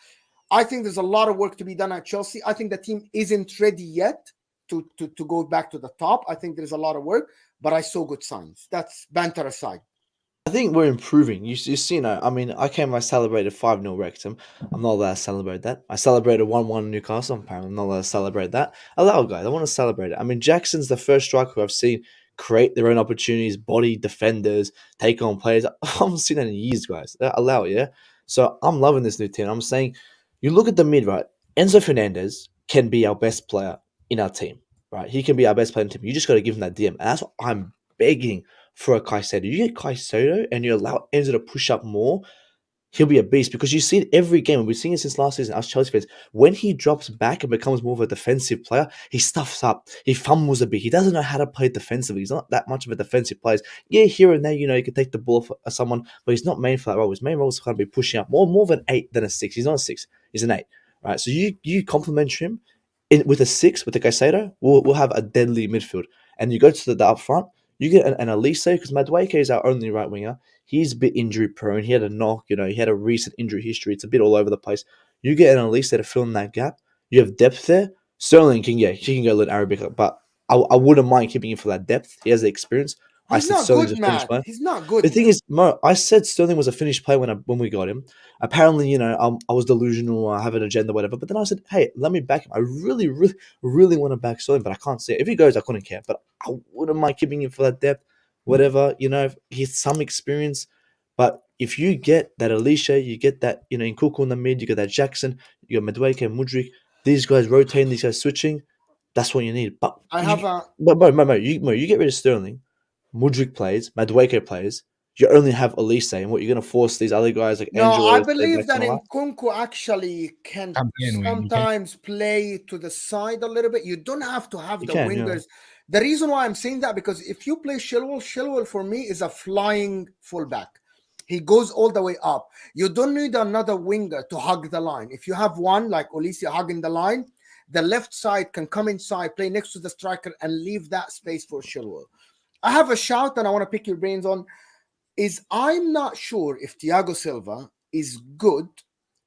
I think there's a lot of work to be done at Chelsea. I think the team isn't ready yet to go back to the top. I think there's a lot of work, but I saw good signs. That's banter aside. I think we're improving. You see, I celebrated 5-0 Wrexham. I'm not allowed to celebrate that. I celebrated 1-1 Newcastle. Apparently, I'm not allowed to celebrate that. Allow guys. I want to celebrate it. Jackson's the first striker who I've seen create their own opportunities, body defenders, take on players. I haven't seen that in years, guys. Allow it, yeah? So I'm loving this new team. I'm saying, you look at the mid, right? Enzo Fernandez can be our best player in our team, right? He can be our best player in the team. You just got to give him that DM. And that's what I'm begging for a Caicedo. You get Caicedo and you allow Enzo to push up more, he'll be a beast, because you see it every game. We've seen it since last season, us Chelsea fans. When he drops back and becomes more of a defensive player, he stuffs up. He fumbles a bit. He doesn't know how to play defensively. He's not that much of a defensive player. Yeah, here and there, he can take the ball for someone, but he's not made for that role. His main role is going to be pushing up more of an 8 than a 6. He's not a 6. He's an 8, right? So you complement him with a 6, with a Caicedo, we'll have a deadly midfield. And you go to the up front, you get an Elise, because Madueke is our only right winger. He's a bit injury prone. He had a knock, he had a recent injury history. It's a bit all over the place. You get an Elise to fill in that gap. You have depth there. Sterling she can go learn Arabic, but I wouldn't mind keeping him for that depth. He has the experience. He's said not Sterling's good, a finished Matt. player. He's not good. The thing is, Mo, I said Sterling was a finished player when we got him. Apparently, I was delusional. I have an agenda, whatever. But then I said, hey, let me back him. I really, really, really want to back Sterling, but I can't see it. If he goes, I couldn't care. But I wouldn't mind keeping him for that depth, whatever. He has some experience. But if you get that Alicia, you get that, in Nkuku in the mid, you get that Jackson, you got Madueke and Mudryk, these guys rotating, these guys switching, that's what you need. But Mo, you get rid of Sterling, Mudryk plays, Madueke plays, you only have Elise, and what you're going to force these other guys like No, Angelo. I believe that Nkunku actually can sometimes play to the side a little bit. You don't have to have the wingers. The reason why I'm saying that, because if you play Chilwell for me is a flying fullback. He goes all the way up. You don't need another winger to hug the line. If you have one like Olise hugging the line, the left side can come inside, play next to the striker, and leave that space for Chilwell. I have a shout and I want to pick your brains on. I'm not sure if Thiago Silva is good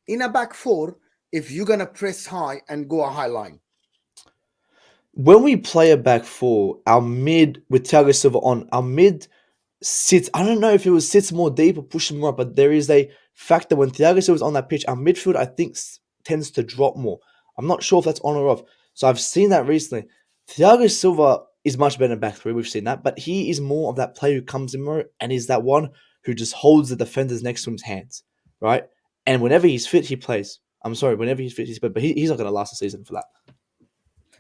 in a back four if you're going to press high and go a high line. When we play a back four, our mid with Thiago Silva on, our mid sits, I don't know if it sits more deep or pushes more up, but there is a factor when Thiago Silva is on that pitch, our midfield, I think, tends to drop more. I'm not sure if that's on or off. So I've seen that recently. Thiago Silva is much better in back three. We've seen that. But he is more of that player who comes in more and is that one who just holds the defenders next to his hands, right? And whenever he's fit, he plays. I'm sorry, whenever he's fit, he's fit. But he's not going to last the season for that.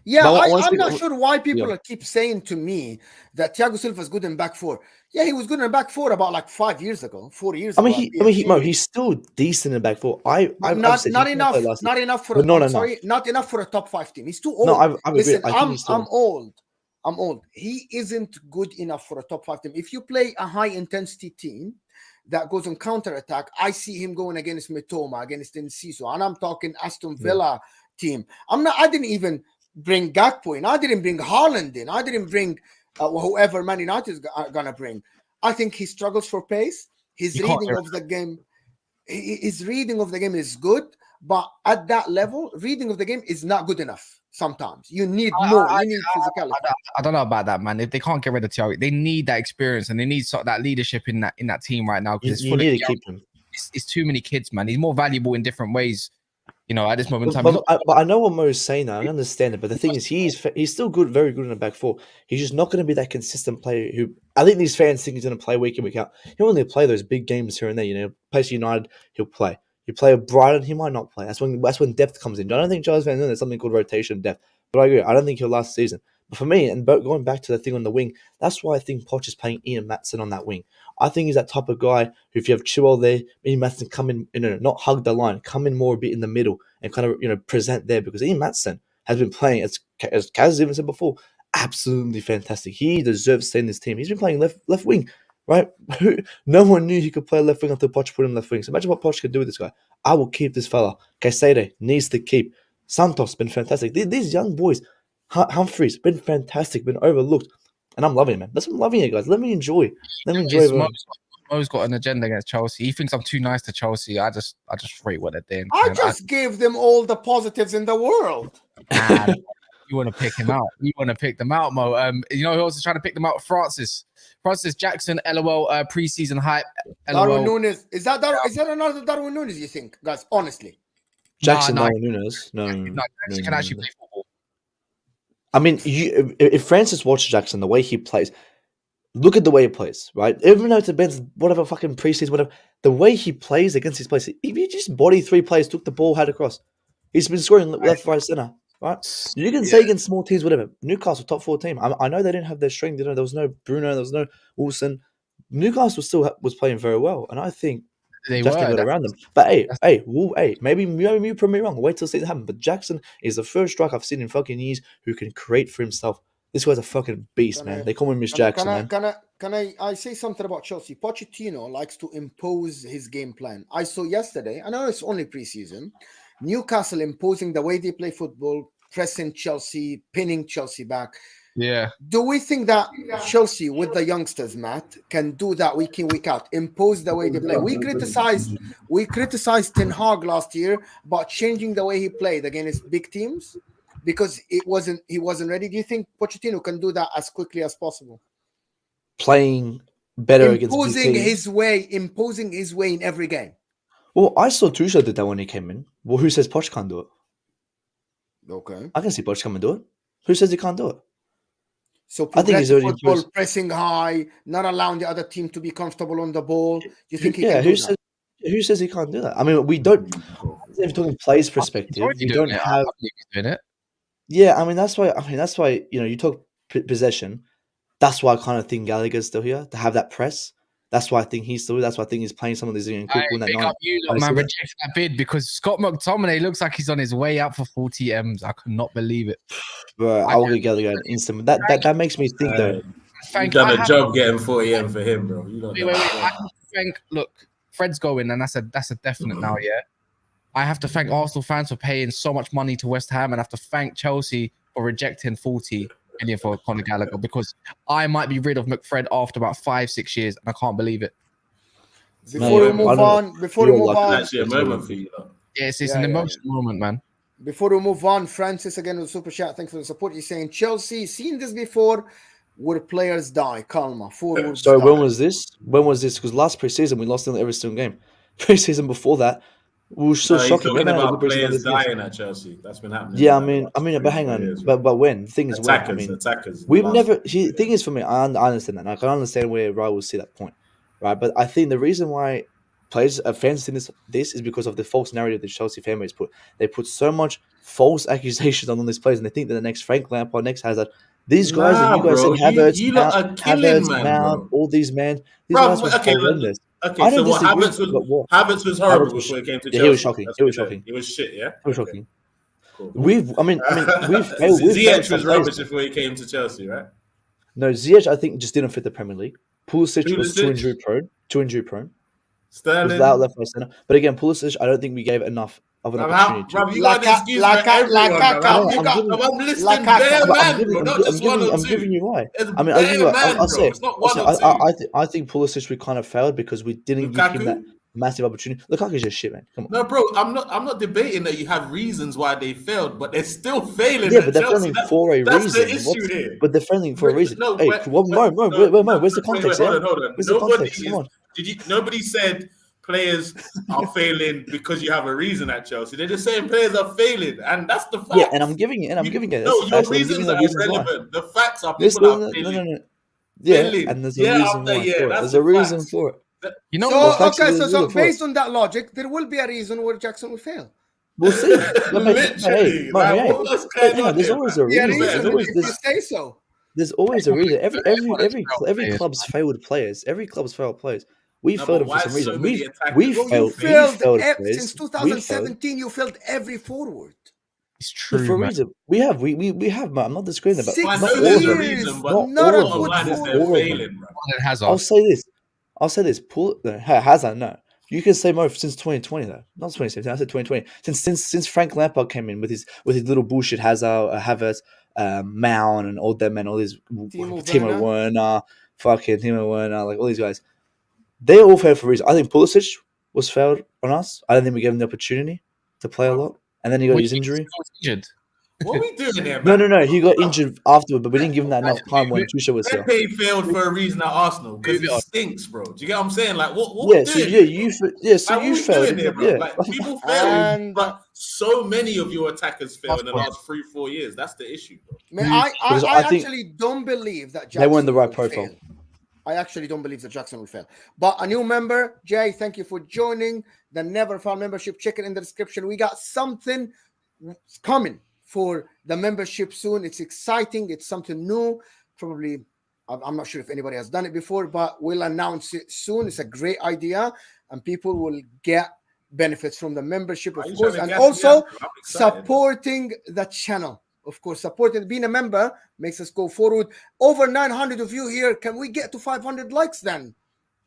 Yeah, I'm not sure why people keep saying to me that Thiago Silva is good in back four. Yeah, he was good in back four about like 4 years ago. He's still decent in back four. Not enough for a top 5 team. He's too old. No, Listen, I'm old. He isn't good enough for a top 5 team. If you play a high intensity team that goes on counter attack, I see him going against Mitoma, against Enciso, and I'm talking Aston Villa team. I didn't even bring Gakpo in. I didn't bring Haaland in. I didn't bring whoever Man United is going to bring. I think he struggles for pace. His reading of the game is good, but at that level, reading of the game is not good enough. Sometimes you need more. You need physicality. I don't know about that, man. If they can't get rid of Thiago, they need that experience and they need sort of that leadership in that team right now. Because you need to keep him. It's too many kids, man. He's more valuable in different ways. At this moment in time. But I know what Mo is saying now. I understand it. But the thing is, he's still good, very good in the back four. He's just not going to be that consistent player who I think these fans think he's going to play week in, week out. He'll only play those big games here and there. Plays United, he'll play. You play a Brighton, he might not play. That's when depth comes in. I don't think Charles Van Zyl, there's something called rotation depth. But I agree. I don't think he'll last season. But for me, and going back to the thing on the wing, that's why I think Poch is playing Ian Maatsen on that wing. I think he's that type of guy who, if you have Chilwell there, Ian Maatsen come in, not hug the line, come in more a bit in the middle and kind of, present there, because Ian Maatsen has been playing, as Kaz even said before, absolutely fantastic. He deserves to stay in this team. He's been playing left wing, right? No one knew he could play left wing until Poch put him left wing. So imagine what Poch can do with this guy. I will keep this fella. Caicedo needs to keep. Santos been fantastic. These young boys, Humphreys been fantastic, been overlooked, and I'm loving it, man. That's what I'm loving it, guys. Let me enjoy. Mo's got an agenda against Chelsea. He thinks I'm too nice to Chelsea. I just rate what they're doing. I gave them all the positives in the world. You want to pick him out. You want to pick them out, Mo. Who else is trying to pick them out? Francis Jackson, LOL, preseason hype. LOL. Darwin Núñez. Is that another Darwin Núñez, you think, guys? Honestly. Jackson, Darwin Núñez. No, Jackson can actually play football. I mean, if Francis watches Jackson, the way he plays, look at the way he plays, right? Even though it's against whatever fucking preseason, whatever, the way he plays against his players, if he just body 3 players, took the ball, had across, he's been scoring left, right, center, right? You can say against small teams, whatever. Newcastle, top 4 team. I know they didn't have their strength. There was no Bruno, there was no Wilson. Newcastle still was playing very well, and I think Jackson got around them. But hey, maybe you prove me wrong. Wait till season happens. But Jackson is the first striker I've seen in fucking years who can create for himself. This guy's a fucking beast, man. They call him Miss Jackson, man. Can I say something about Chelsea? Pochettino likes to impose his game plan. I saw yesterday, I know it's only preseason, Newcastle imposing the way they play football, pressing Chelsea, pinning Chelsea back. Yeah. Do we think that Chelsea with the youngsters, Matt, can do that week in, week out, impose the way they play? We criticized Ten Hag last year about changing the way he played against big teams because he wasn't ready. Do you think Pochettino can do that as quickly as possible? playing better against big teams. Imposing his way in every game. Well, I saw Tuchel did that when he came in. Well, who says Poch can't do it? Okay. I can see Poch come and do it. Who says he can't do it? So I think he's already football, pressing high, not allowing the other team to be comfortable on the ball. You think he can do that? Who says he can't do that? I mean, we don't. If you're talking players' perspective, we don't have. I believe he's doing it. Yeah, I mean that's why you talk possession. That's why I kind of think Gallagher's still here to have that press. That's why I think he's still. That's why I think he's playing some of these young people. Pick up you, man. Reject that bid because Scott McTominay looks like he's on his way out for 40 M's. I could not believe it. Bro, I'll get Gallagher an instant. That makes me think though. You've done a job getting 40 M for him, bro. Wait. I have to thank. Look, Fred's going, and that's a definite now. Yeah, I have to thank Arsenal fans for paying so much money to West Ham, and I have to thank Chelsea for rejecting 40 million for Conor Gallagher because I might be rid of McFred after about 5-6 years, and I can't believe it. Before we move on, actually a moment for you, though. Yes, it's an emotional moment, man. Before we move on, Francis again with super chat. Thanks for the support. He's saying Chelsea seen this before, where players die. Calma. Forwards. So die. when was this? Because last preseason we lost in every single game. Preseason before that, we were so shocking. He's talking about players dying at Chelsea. That's been happening. Yeah, I mean, but hang on. But when? The thing is, attackers. We've never. The thing is, for me, I understand that. I can understand where Ryan will see that point, right? But I think the reason why fans think this is because of the false narrative the Chelsea fan base put. They put so much false accusations on these players, and they think that the next Frank Lampard, next Hazard. These guys that you guys said Havertz, Mount, all these men. These guys were horrendous. Okay, so what Havertz was horrible before he came to Chelsea. Yeah, he was shocking. It was shocking. It was shit, yeah? It was shocking. Cool. We've Ziyech was rubbish before he came to Chelsea, right? No, Ziyech I think just didn't fit the Premier League. Pulisic was too injury prone. Sterling. Without left right centre. But again, Pulisic, I don't think we gave enough of an opportunity. You got an excuse for everyone. I'm listing bare man, bro. Not just one or two. I'm giving you why. I mean, I'll say it's not one or two. I think Pulisic we kind of failed because we didn't give him that massive opportunity. Lukaku's just shit, man. Come on. No, bro, I'm not debating that you have reasons why they failed, but they're still failing. Yeah, but they're failing for a reason. That's the issue here. But they're failing for a reason. No, hey, where's the context? Hold on. Where's the context? Come on. Nobody said players are failing because you have a reason at Chelsea. They're just saying players are failing, and that's the fact. Yeah, and I'm giving it. No, your reasons are irrelevant. The facts are people are failing. No. Yeah, and there's a reason why. There's a reason for it. You know, so based on that logic, there will be a reason where Jackson will fail. We'll see. Literally, there's always a reason. You say so. There's always a reason. Every club's failed players. Every club's failed players. We failed for some reason. We failed since 2017. You failed every forward. It's true. For a reason. We have. Man, I'm not disagreeing that, but not all of them. I'll say this. Hazard, no. You can say more since 2020 though. Not 2017. I said 2020. Since Frank Lampard came in with his little bullshit Havertz, Mount, and all them and all these Timo Werner, like all these guys. They all failed for a reason. I think Pulisic was failed on us. I don't think we gave him the opportunity to play a lot. And then he got his injury. What are we doing here, man? No. He got injured afterward, but we didn't give him that enough time when Tuchel was here. Pepe failed for a reason at Arsenal because he stinks, bro. Do you get what I'm saying? Like, what you failed. Bro. Like, people failed, but so many of your attackers failed in the last 3-4 years. That's the issue, bro. Man, I actually don't believe that Jackson they weren't the right profile. Fail. I actually don't believe that Jackson will fail. But a new member, Jay, thank you for joining the Never Found membership. Check it in the description. We got something coming for the membership soon. It's exciting. It's something new. Probably, I'm not sure if anybody has done it before, but we'll announce it soon. It's a great idea, and people will get benefits from the membership, of course, and also supporting the channel. Of course, being a member makes us go forward. Over 900 of you here. Can we get to 500 likes then?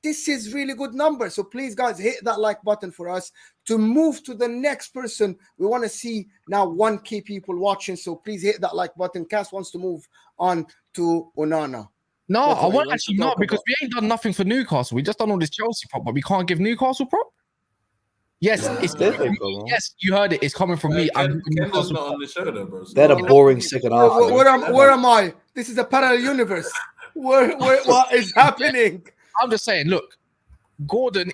This is really good number. So please, guys, hit that like button for us to move to the next person. We want to see now 1K people watching. So please hit that like button. Cass wants to move on to Onana. No, I want actually not because we ain't done nothing for Newcastle. We just done all this Chelsea prop, but we can't give Newcastle prop. Yes, it's yes, you heard it. It's coming from me. I'm not on the show though, bro. They had a boring second half. Where am I? This is a parallel universe. What is happening? I'm just saying, look, Gordon,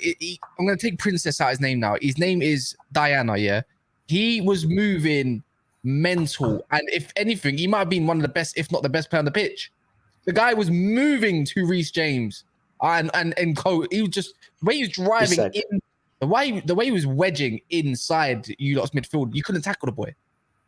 I'm going to take Princess out his name now. His name is Diana, yeah? He was moving mental. And if anything, he might have been one of the best, if not the best player on the pitch. The guy was moving to Reece James and Co. He was just, the way he was driving in, the way he was wedging inside you lot's midfield, you couldn't tackle the boy.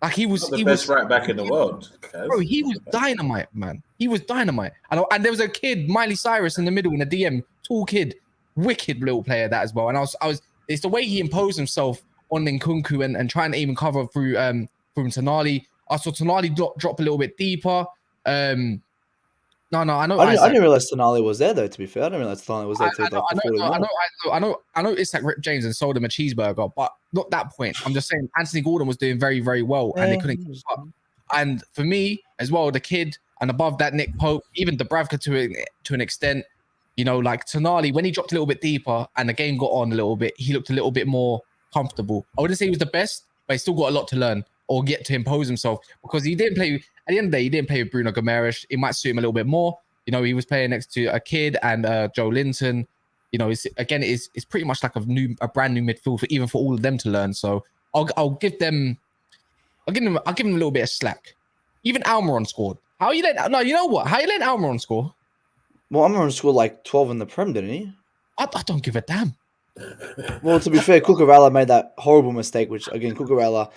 Like he was the best right back in the world. Bro, he was dynamite, man. He was dynamite. And there was a kid, Miley Cyrus, in the middle in the DM, tall kid, wicked little player that as well. And I was it's the way he imposed himself on Nkunku and trying to even cover through from Tonali. I saw Tonali drop a little bit deeper. No, I know. I didn't realize Tonali was there though. To be fair, I didn't realize Tonali was there. I know. Isak ripped James and sold him a cheeseburger, but not that point. I'm just saying Anthony Gordon was doing very, very well, and they couldn't keep up. And for me as well, the kid and above that, Nick Pope, even Dubravka to an extent. You know, like Tonali, when he dropped a little bit deeper and the game got on a little bit, he looked a little bit more comfortable. I wouldn't say he was the best, but he still got a lot to learn or get to impose himself because he didn't play. At the end of the day, he didn't play with Bruno Guimaraes. It might suit him a little bit more. You know, he was playing next to a kid and Joe Linton. You know, it's pretty much like a brand new midfield even for all of them to learn. So I'll give them a little bit of slack. Even Almiron scored. How you let Almiron score? Well, Almiron scored like 12 in the Prem, didn't he? I don't give a damn. Well, to be fair, Cucurella made that horrible mistake, which again, Cucurella.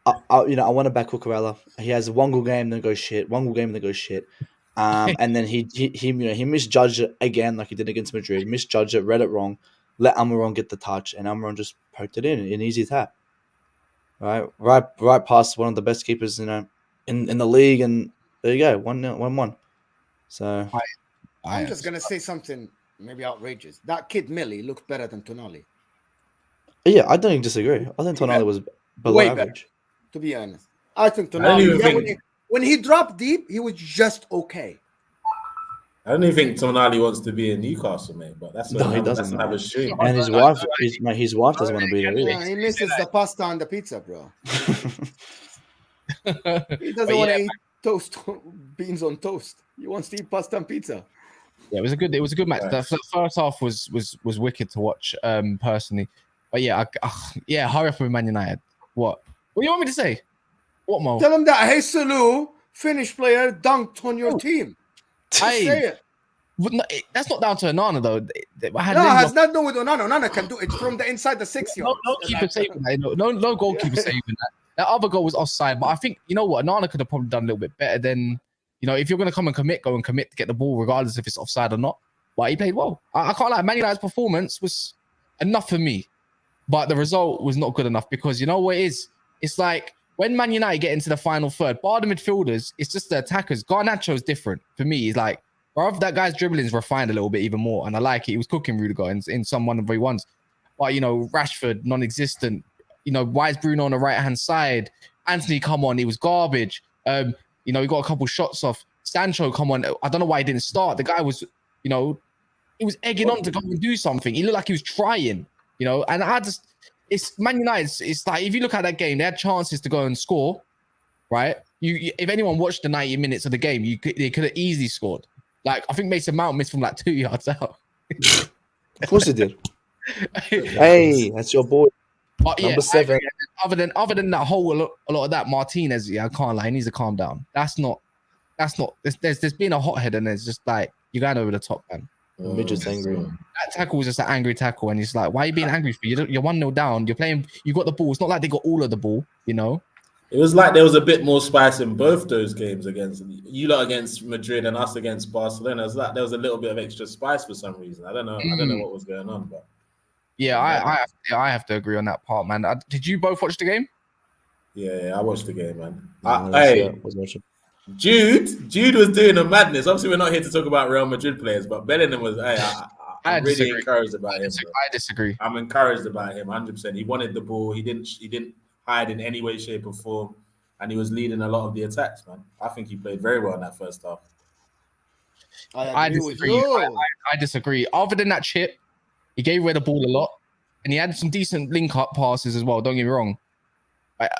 I want to back Cucurella. He has one good game, then goes shit. One good game, then goes shit. And then he misjudged it again, like he did against Madrid. Misjudged it, read it wrong, let Almiron get the touch, and Almiron just poked it in an easy tap. Right past one of the best keepers, in the league, and there you go, 1-1. So I'm just gonna say something maybe outrageous. That kid Millie looked better than Tonali. Yeah, I don't disagree. I think Tonali was below way average. better. To be honest, I think Tonali. When he dropped deep, he was just okay. I don't even think Tonali wants to be in Newcastle, mate. But that's no, he doesn't. Have a stream. And his wife doesn't want to be there either. Yeah, he misses the pasta and the pizza, bro. He doesn't want to eat toast, beans on toast. He wants to eat pasta and pizza. Yeah, it was a good match. The first half was wicked to watch, personally. But yeah, hurry up with Man United. What do you want me to say? What, Mo? Tell him that Hayselu, Finnish player, dunked on your team. Say it. That's not down to Onana though. It has nothing to do with Onana. Onana can do it from the inside the 6 yard. No keeper saving that. No goalkeeper saving that. That other goal was offside, but I think you know what, Onana could have probably done a little bit better than, you know, if you're going to come and commit, go and commit to get the ball, regardless if it's offside or not. But he played well. I can't lie. Man United's performance was enough for me, but the result was not good enough because you know what it is? It's like when Man United get into the final third, bar the midfielders, it's just the attackers. Garnacho is different for me. He's like, bro, that guy's dribbling is refined a little bit even more, and I like it. He was cooking Rudiger in some 1v1s, but you know, Rashford non-existent. You know, why is Bruno on the right-hand side? Anthony, come on, he was garbage. You know, he got a couple shots off. Sancho, come on. I don't know why he didn't start. The guy was, you know, he was egging on to go and do something. He looked like he was trying, you know. And it's Man United. It's like, if you look at that game, they had chances to go and score, right? If anyone watched the 90 minutes of the game, they could have easily scored. Like, I think Mason Mount missed from like 2 yards out. Of course he did. Hey, that's your boy. But Number 7. Other than that whole a lot of that, Martinez, I can't lie, he needs to calm down. That's not. There's been a hothead and it's just like you're going over the top, man. Midget's angry. That tackle was just an angry tackle, and it's like, why are you being angry for? You're 1-0 down. You're playing. You got the ball. It's not like they got all of the ball, you know. It was like there was a bit more spice in both those games against you lot against Madrid and us against Barcelona. It was like there was a little bit of extra spice for some reason. I don't know. I don't know what was going on, but. Yeah, I have to agree on that part, man. Did you both watch the game? Yeah, I watched the game, man. Jude was doing a madness. Obviously, we're not here to talk about Real Madrid players, but Bellingham was. I'm really encouraged about him. I disagree. I'm encouraged about him, 100%. He wanted the ball. He didn't hide in any way, shape, or form, and he was leading a lot of the attacks, man. I think he played very well in that first half. I disagree. I disagree. Other than that chip, he gave away the ball a lot, and he had some decent link-up passes as well. Don't get me wrong.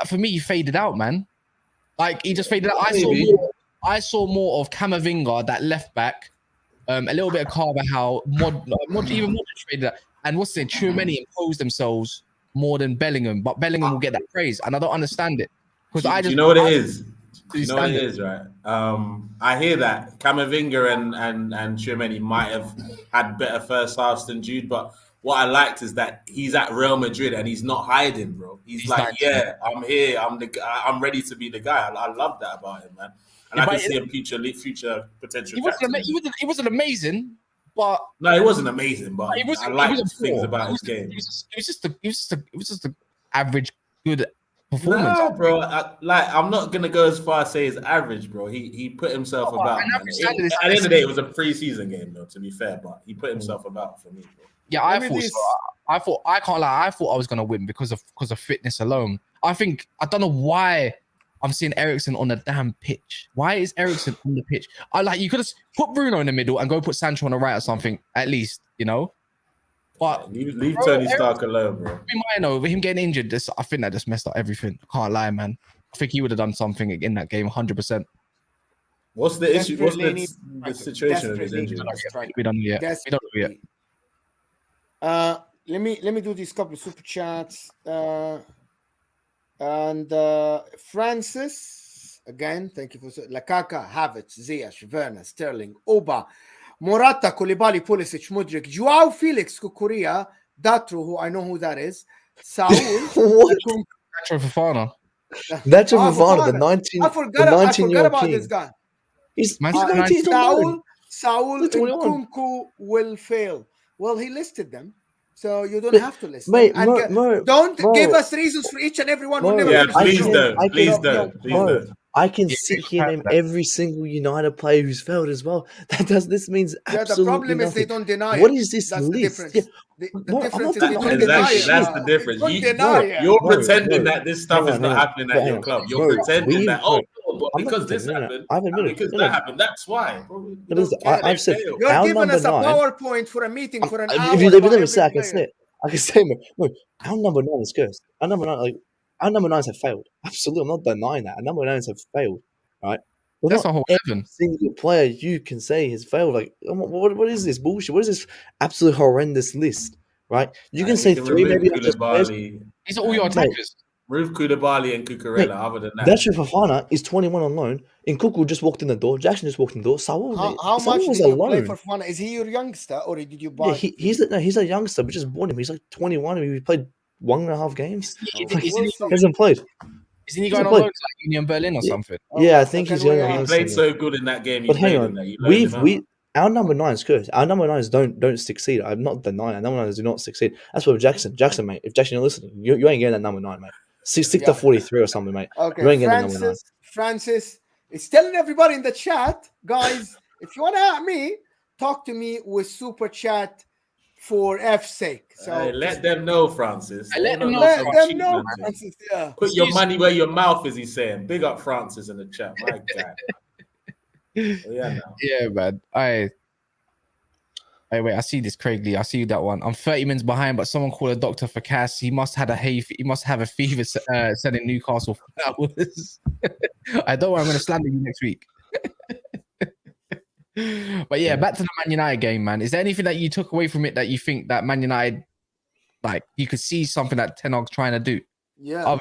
For me, he faded out, man. Like, he just faded out. I saw more of Camavinga, that left back, a little bit of Carvajal, even more traded that. And what's it? Tchouaméni imposed themselves more than Bellingham, but Bellingham will get that praise, and I don't understand it because I just. You know what it is? You know what it is, right? I hear that Camavinga and Tchouaméni might have had better first halves than Jude, but what I liked is that he's at Real Madrid and he's not hiding, bro. He's like, yeah, I'm here. I'm ready to be the guy. I love that about him, man. And I can see a future potential. He wasn't amazing, but no, it wasn't amazing. But I liked things about his game. It was just an average good performance. Nah, bro. I'm not gonna go as far as say it's average, bro. He put himself about. At the end of the day, it was a pre-season game, though. To be fair, but he put himself about for me, bro. Yeah, I thought I can't lie. I thought I was gonna win because of fitness alone. I don't know why I'm seeing Eriksen on the damn pitch. Why is Eriksen on the pitch? You could have put Bruno in the middle and go put Sancho on the right or something, at least, you know. But leave Tony Stark alone, bro. With him getting injured, I think that just messed up everything. I can't lie, man. I think he would have done something in that game, 100%. What's the issue? What's the situation with his injury? We don't know yet. Let me do these couple of super chats. And Francis, again, thank you for Lakaka, Havertz, Ziyech, Werner, Sterling, Oba, Morata, Koulibaly, Pulisic, Mudryk, Joao Felix, Kukurea, Datro, who I know who that is, Saul, Nacho Fofana. Nacho Fofana, the 19. I forgot about this guy. He's 19. Saul, Nkunku will fail. Well, he listed them. So you don't have to listen. Mate, don't give us reasons for each and every one. Please don't. I can sit here and name every single United player who's failed as well. This means absolutely the problem nothing. is they don't deny it. What is this That's list? The difference. The difference is they don't exactly. deny it. That's the difference. You're pretending that this stuff is not happening at your club. You're pretending that because this happened, because that happened. That's why. I've said you're giving us a PowerPoint for a meeting for an hour. If you let me say, I can say it. I can say, our number 9 is cursed. Our number 9s have failed. Absolutely, I'm not denying that. Our number 9s have failed. Right? That's a whole every single player you can say has failed. Like, what is this bullshit? What is this absolute horrendous list? Right? You can say 3 maybe. These are all your attackers. Ruth Koulibaly and Cucurella. Other than that, Nacho Fofana is 21 on loan. Nkunku just walked in the door. Jackson just walked in the door. Saul, how much did you play for Fofana? Is he your youngster or did you buy? Yeah, he's a youngster. We just bought him. He's like 21. He played 1.5 games. He hasn't played. Isn't he going on loan to like Union Berlin or something? Yeah, I think he's going on. He played so good in that game. But hang on, our number 9s cursed. Our number 9s don't succeed. I'm not denying our number 9s do not succeed. That's what Jackson, mate. If Jackson, you're listening, you ain't getting that number 9, mate. 6 to 43 or something, mate. Okay, you ain't getting number 9. Francis is telling everybody in the chat, guys, if you want to at me, talk to me with super chat for F's sake. So let them know, Francis. Let them know, Francis. Yeah. Put your money where your mouth is. He's saying. Big up, Francis, in the chat. My God. Yeah, man. Wait, I see this, Craig Lee. I see that one. I'm 30 minutes behind, but someone called a doctor for Cass. He must have a fever sending Newcastle flowers. I don't worry, I'm going to slander you next week. But yeah, back to the Man United game, man. Is there anything that you took away from it that you think that Man United, like, you could see something that Ten Hag's trying to do? Yeah.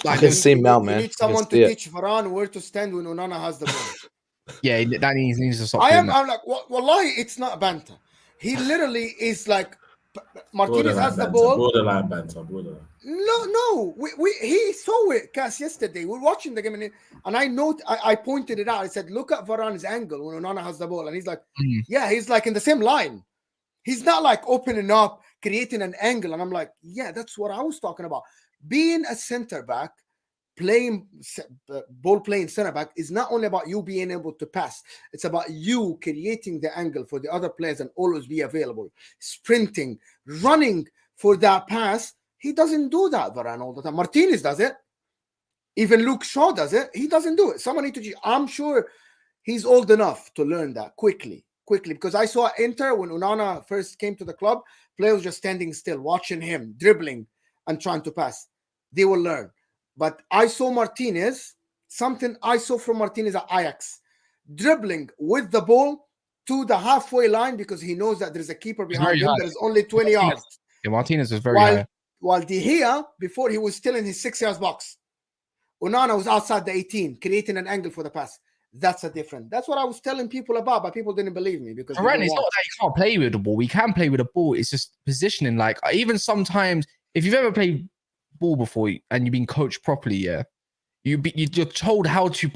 I can see Mount, man. You need someone to teach Varane where to stand when Onana has the ball. Yeah, that needs to stop. I'm like, wallahi, it's not banter. He literally is like, Martinez has the ball. Borderline banter. No. He saw it, Cass, yesterday. We were watching the game, and I pointed it out. I said, look at Varane's angle when Onana has the ball. And he's like, yeah, he's like in the same line. He's not like opening up, creating an angle. And I'm like, yeah, that's what I was talking about. Being a center back, ball playing center back is not only about you being able to pass. It's about you creating the angle for the other players and always be available, sprinting, running for that pass. He doesn't do that, Varane, all the time. Martinez does it. Even Luke Shaw does it. He doesn't do it. Someone need to. I'm sure he's old enough to learn that quickly, because I saw Inter when Onana first came to the club, players just standing still, watching him dribbling and trying to pass. They will learn. But I saw Martinez, something I saw from Martinez at Ajax, dribbling with the ball, to the halfway line because he knows that there's a keeper behind him. high. There's only 20 yards. Yeah, Martinez was very high. While De Gea, before he was still in his 6 yards box, Onana was outside the 18, creating an angle for the pass. That's a different. That's what I was telling people about, but people didn't believe me because Varane, it's not that you can't play with the ball. We can play with the ball. It's just positioning. Like even sometimes, if you've ever played ball before and you've been coached properly, yeah, you're told how to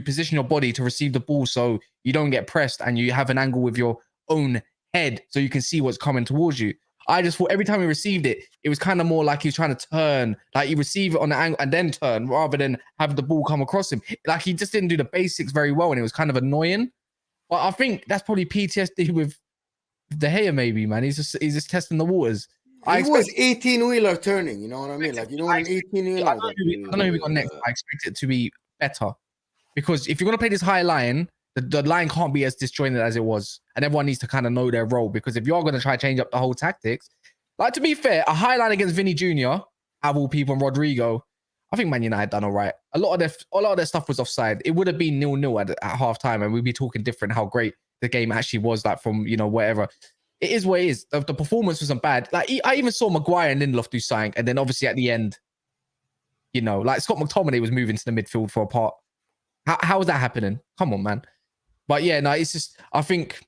position your body to receive the ball so you don't get pressed and you have an angle with your own head so you can see what's coming towards you. I just thought every time he received it, it was kind of more like he was trying to turn, like he received it on the angle and then turn rather than have the ball come across him. Like he just didn't do the basics very well and it was kind of annoying. But I think that's probably PTSD with De Gea maybe, man. He's just testing the waters. He was 18-wheeler turning, you know what I mean? Like, you know, an 18-wheeler. I don't know who we got next. I expect it to be better. Because if you're going to play this high line, the line can't be as disjointed as it was. And everyone needs to kind of know their role. Because if you're going to try to change up the whole tactics, like to be fair, a high line against Vinny Jr., out of all people, and Rodrigo, I think Man United done all right. A lot of their stuff was offside. It would have been 0-0 at half time, and we'd be talking different how great the game actually was, like from, you know, whatever. It is what it is. The performance wasn't bad. Like I even saw Maguire and Lindelof do something, and then obviously at the end, you know, like Scott McTominay was moving to the midfield for a part. How was that happening? Come on, man. But yeah, no, it's just I think.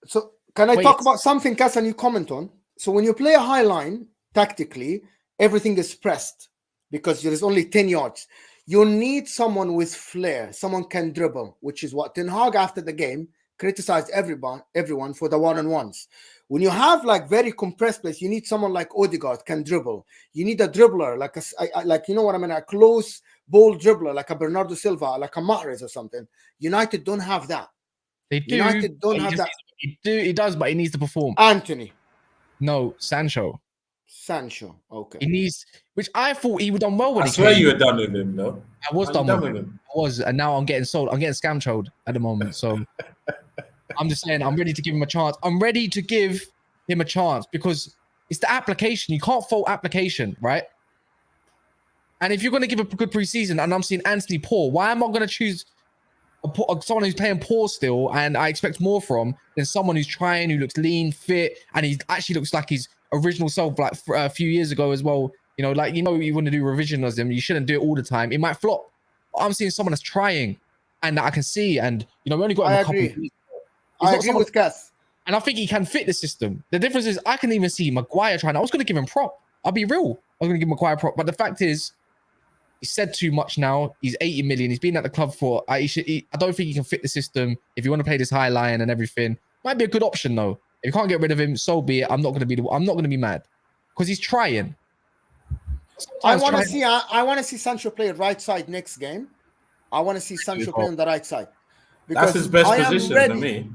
So can I talk about something, Cass, and you comment on? So when you play a high line, tactically, everything is pressed because there is only 10 yards. You need someone with flair. Someone can dribble, which is what Ten Hag after the game criticized everyone for the one-on-ones. When you have like very compressed place, you need someone like Odegaard can dribble. You need a dribbler like you know what I mean, a close ball dribbler like a Bernardo Silva, like a Mahrez or something. United don't have that. They do. United don't have that. He does, but he needs to perform. Anthony. No, Sancho. Okay. He needs, which I thought he would done well when I swear you were done with him, though. I was done with him. I was, and now I'm getting sold. I'm getting scam-trolled at the moment. So I'm just saying, I'm ready to give him a chance. I'm ready to give him a chance because it's the application. You can't fault application, right? And if you're going to give a good preseason, and I'm seeing Anthony poor, why am I going to choose someone who's playing poor still, and I expect more from than someone who's trying, who looks lean, fit, and he actually looks like his original self, like a few years ago as well. You know, like, you know, you want to do revisionism, you shouldn't do it all the time. It might flop. I'm seeing someone that's trying, and that I can see, and you know, we only got him a couple of weeks. I agree with Cass. And I think he can fit the system. The difference is I can even see Maguire trying. I was going to give him prop. I'll be real. I was going to give Maguire prop. But the fact is, he said too much now. He's 80 million. He's been at the club for... I don't think he can fit the system. If you want to play this high line and everything, might be a good option though. If you can't get rid of him, so be it. I'm not going to be mad because he's trying. I want to see Sancho play right side next game. I want to see Sancho play on the right side. That's his best position for me.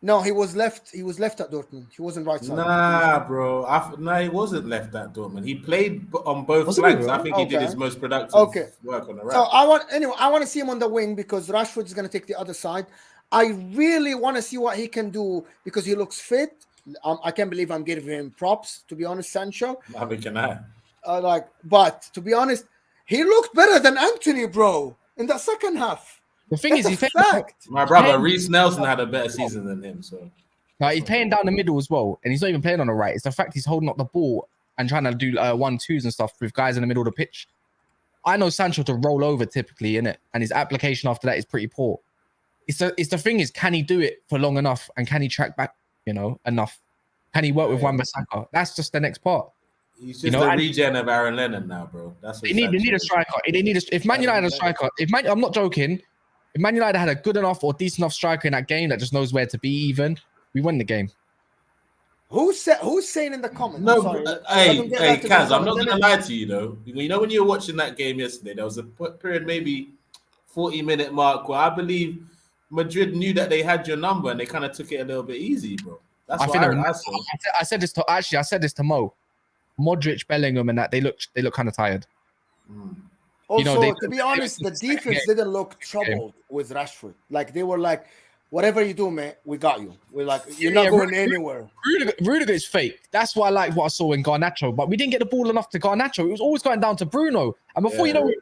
No, he was left. He was left at Dortmund. He wasn't right side. Nah, bro. No, he wasn't left at Dortmund. He played on both flanks. I think he did his most productive work on the right. So I want to see him on the wing because Rashford is going to take the other side. I really want to see what he can do because he looks fit. I can't believe I'm giving him props, to be honest, Sancho. Neither can I. But to be honest, he looked better than Anthony, bro, in the second half. The thing is, my brother Reece Nelson had a better season than him. So he's playing down the middle as well, and he's not even playing on the right. It's the fact he's holding up the ball and trying to do 1-2s and stuff with guys in the middle of the pitch. I know Sancho to roll over typically in it, and his application after that is pretty poor. It's the thing is, can he do it for long enough, and can he track back, you know, enough? Can he work with Wan-Bissaka? That's just the next part. He's just a regen of Aaron Lennon now, bro. That's what they need a striker. If Man United had a striker, I'm not joking. If Man United had a good enough or decent enough striker in that game that just knows where to be, even we win the game. Who's saying in the comments? No, hey, Kaz, I'm not gonna lie to you though. You know when you were watching that game yesterday, there was a period, maybe 40-minute mark, where I believe Madrid knew that they had your number and they kind of took it a little bit easy, bro. That's what I saw. I said this to Mo, Modric, Bellingham, and that they look kind of tired. Also, to be honest, the defense didn't look troubled with Rashford. Like they were like, whatever you do, man, we got you. We're like, you're not going anywhere. Rudiger is fake. That's why I like what I saw in Garnacho, but we didn't get the ball enough to Garnacho. It was always going down to Bruno. And before you know it,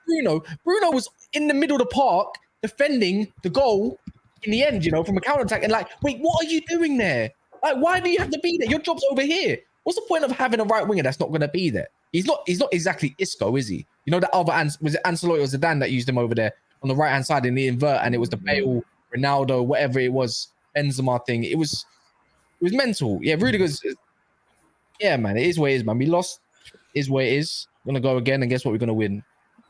Bruno was in the middle of the park defending the goal in the end, from a counter attack. And like, wait, what are you doing there? Like, why do you have to be there? Your job's over here. What's the point of having a right winger that's not going to be there? He's not exactly Isco, is he? That other was it Ancelotti or Zidane that used him over there on the right hand side in the invert, and it was the Bale, Ronaldo, whatever it was, Benzema thing. It was mental. Yeah, Rudiger's. Yeah, man, it is what it is, man. We lost. Is what it is. We're gonna go again, and guess what? We're gonna win.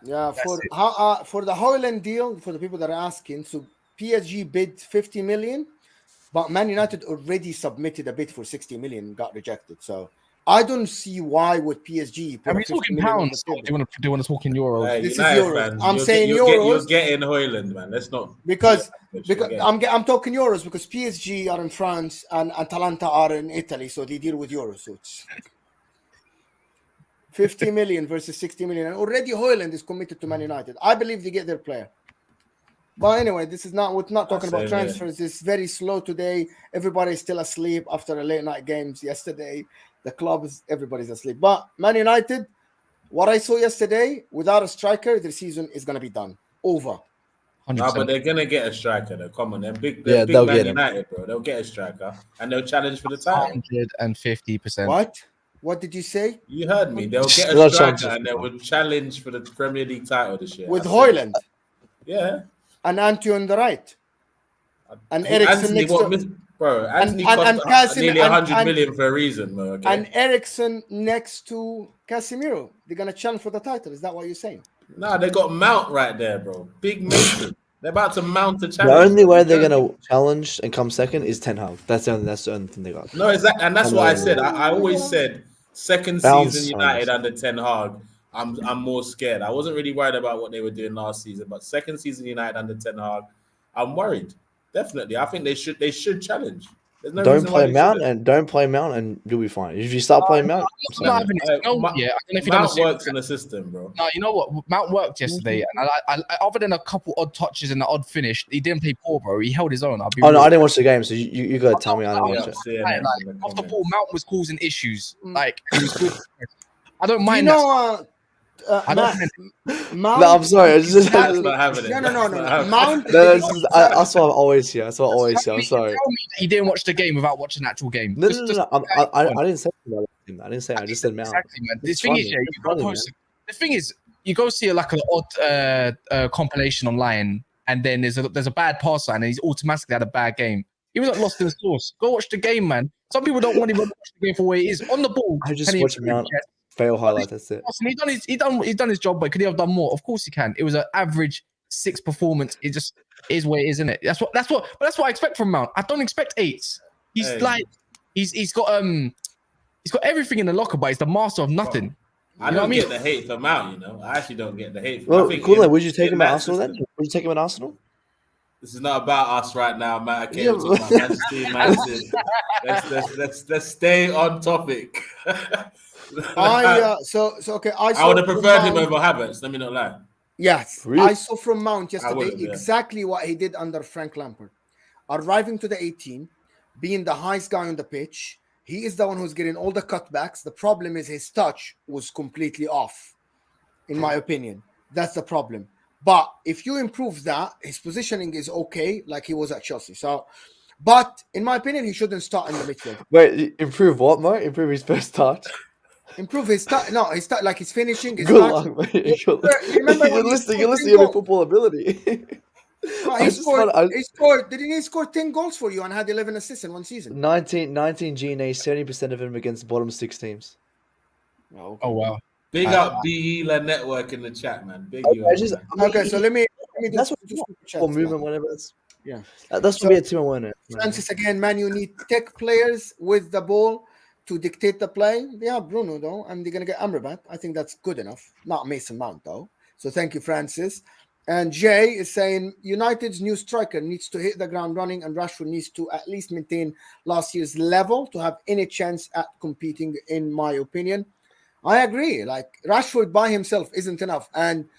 Yeah, for the Haaland deal, for the people that are asking, so PSG bid 50 million. But Man United already submitted a bid for 60 million and got rejected. So I don't see why would PSG. Are we talking pounds? Do you want to talk in euros? This is euros. Fans, I'm saying euros. You're getting Højlund, man. Let's not because I'm talking euros because PSG are in France and Atalanta are in Italy, so they deal with euros. So it's 50 million versus 60 million, and already Højlund is committed to Man United. I believe they get their player. But anyway, we're not talking about transfers. It's very slow today. Everybody's still asleep after a late night games yesterday. Everybody's asleep. But Man United, what I saw yesterday, without a striker, the season is going to be done. Over. 100%. No, but they're going to get a striker. Though. Come on, they're big they'll Man get United, bro. They'll get a striker. And they'll challenge for the title. 150%. What? What did you say? You heard me. They'll get a striker and they will challenge for the Premier League title this year. With Højlund? Yeah. And Anto on the right. And Eriksen next to... Bro, Anthony cost nearly 100 million for a reason, bro. Okay? And Eriksen next to Casemiro. They're going to challenge for the title. Is that what you're saying? Nah, they got Mount right there, bro. Big Mason. They're about to mount a challenge. The only way they're going to challenge and come second is Ten Hag. That's the only thing they got. No, exactly. And that's what I said. I always said second season United under Ten Hag, I'm more scared. I wasn't really worried about what they were doing last season, but second season United under Ten Hag, I'm worried. Definitely, I think they should challenge. There's no don't play Mount and you'll be fine. If you start playing Mount, Mount works in the system, bro. No, you know what? Mount worked yesterday, and I other than a couple odd touches and an odd finish, he didn't play poor, bro. He held his own. No, I didn't watch the game, so you gotta tell me I didn't watch it. Off the ball, Mount was causing issues. Like he was good. I don't mind. Mount. No, I'm sorry. Not having it. No. Mount. That's what I always hear. That's what I always hear. I'm sorry. He didn't watch the game without watching the actual game. No. I didn't say that. I didn't say. I just said Mount. Exactly, man. The thing is, you go see like an odd compilation online, and then there's a bad pass line, and he's automatically had a bad game. He was not lost in the source. Go watch the game, man. Some people don't want to watch the game for where he is on the ball. I just watched Mount. Fail highlight. That's it. He's done his job, but could he have done more? Of course he can. It was an average 6 performance. It just is where it is, isn't it? That's what I expect from Mount. I don't expect 8s. He's got everything in the locker, but he's the master of nothing. I don't get the hate for Mount. I actually don't get the hate. Well, cool. Would you take him at Arsenal then? Would you take him at Arsenal? This is not about us right now, Matt. Okay, let's stay on topic. I would have preferred him over Havertz. Let me not lie. Yes, really? I saw from Mount yesterday exactly what he did under Frank Lampard. Arriving to the 18, being the highest guy on the pitch, he is the one who's getting all the cutbacks. The problem is his touch was completely off, in my opinion. That's the problem. But if you improve that, his positioning is okay, like he was at Chelsea. So, but in my opinion, he shouldn't start in the midfield. Wait, improve what, Mark? Improve his first touch? Improve his touch. No, his touch, like his finishing. His Good touch. luck, mate. You're listing your football ability. He scored. Didn't he score 10 goals for you and had 11 assists in one season? 19 G&A, 70% of them against bottom 6 teams. Oh wow. Big up BE Network in the chat, man. Big you. So let me that's what movement, whatever. That's so, be a team I want it. Francis again, man. You need tech players with the ball to dictate the play. They have Bruno though, and they're gonna get Amrabat. I think that's good enough. Not Mason Mount though. So thank you, Francis. And Jay is saying United's new striker needs to hit the ground running, and Rashford needs to at least maintain last year's level to have any chance at competing. In my opinion, I agree. Like Rashford by himself isn't enough, and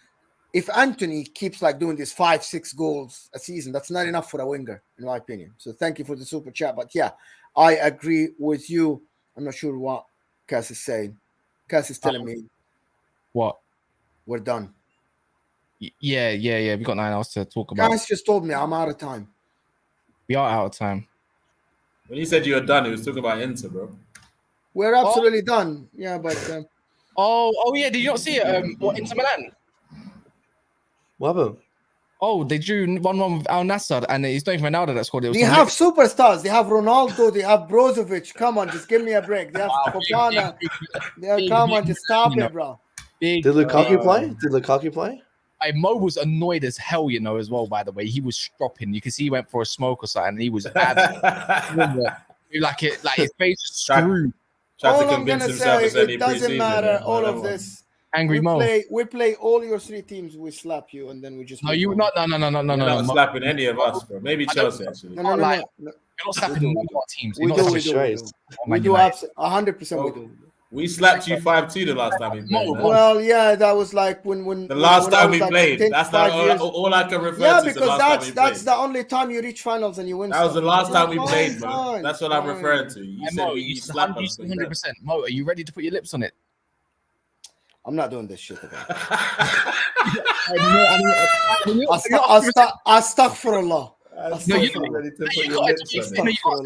if Anthony keeps like doing these 5-6 goals a season, that's not enough for a winger, in my opinion. So thank you for the super chat. But yeah, I agree with you. I'm not sure what Cass is saying. Cass is telling me what we're done. Yeah. We got 9 hours to talk about. Cass just told me I'm out of time. We are out of time. When you said you were done, he was talking about Inter, bro. We're absolutely done. Yeah, but Oh yeah. Did you not see it? What Inter Milan? What happened? Oh, they drew 1-1 with Al Nassr, and it's not even Ronaldo that scored. It was they have superstars. They have Ronaldo. They have Brozovic. Come on, just give me a break. They have Fofana. Come on, just stop it, bro. Did Lukaku play? Did Lukaku play? Mo was annoyed as hell, as well, by the way. He was stropping. You can see he went for a smoke or something, and he was like his face screwed. All I'm gonna say, it doesn't matter. All of this. Angry Mo. We play all your 3 teams. We slap you, and then we just. No, you not. No. Not slapping any of us, bro. Maybe Chelsea actually. No. You're not slapping none of our teams. We do. We do 100%. We do. We slapped you 5-2 the last time we played. Well, yeah, that was like when the last time we played. That's all I can refer to. Yeah, because that's the only time you reach finals and you win. That was the last time we played, bro. That's what I'm referring to. You said you slapped us. 100%. Mo, are you ready to put your lips on it? I'm not doing this shit again. Astaghfirullah. No, you can't say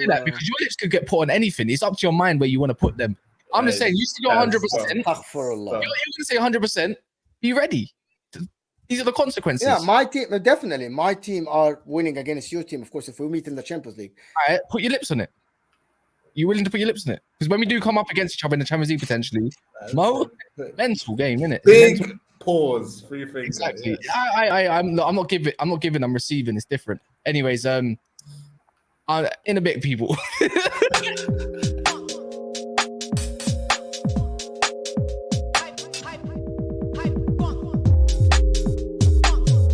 that because your lips could get put on anything. It's up to your mind where you want to put them. I'm just saying, you said you're 100%. You're going to say 100%. Be ready. These are the consequences. Yeah, my team, definitely. My team are winning against your team, of course, if we meet in the Champions League. All right, put your lips on it. You willing to put your lips on it? Because when we do come up against each other in the Champions League potentially, mental game, innit? Big pause. 3 things. Exactly. I'm not giving. I'm receiving. It's different. Anyways, in a bit, people.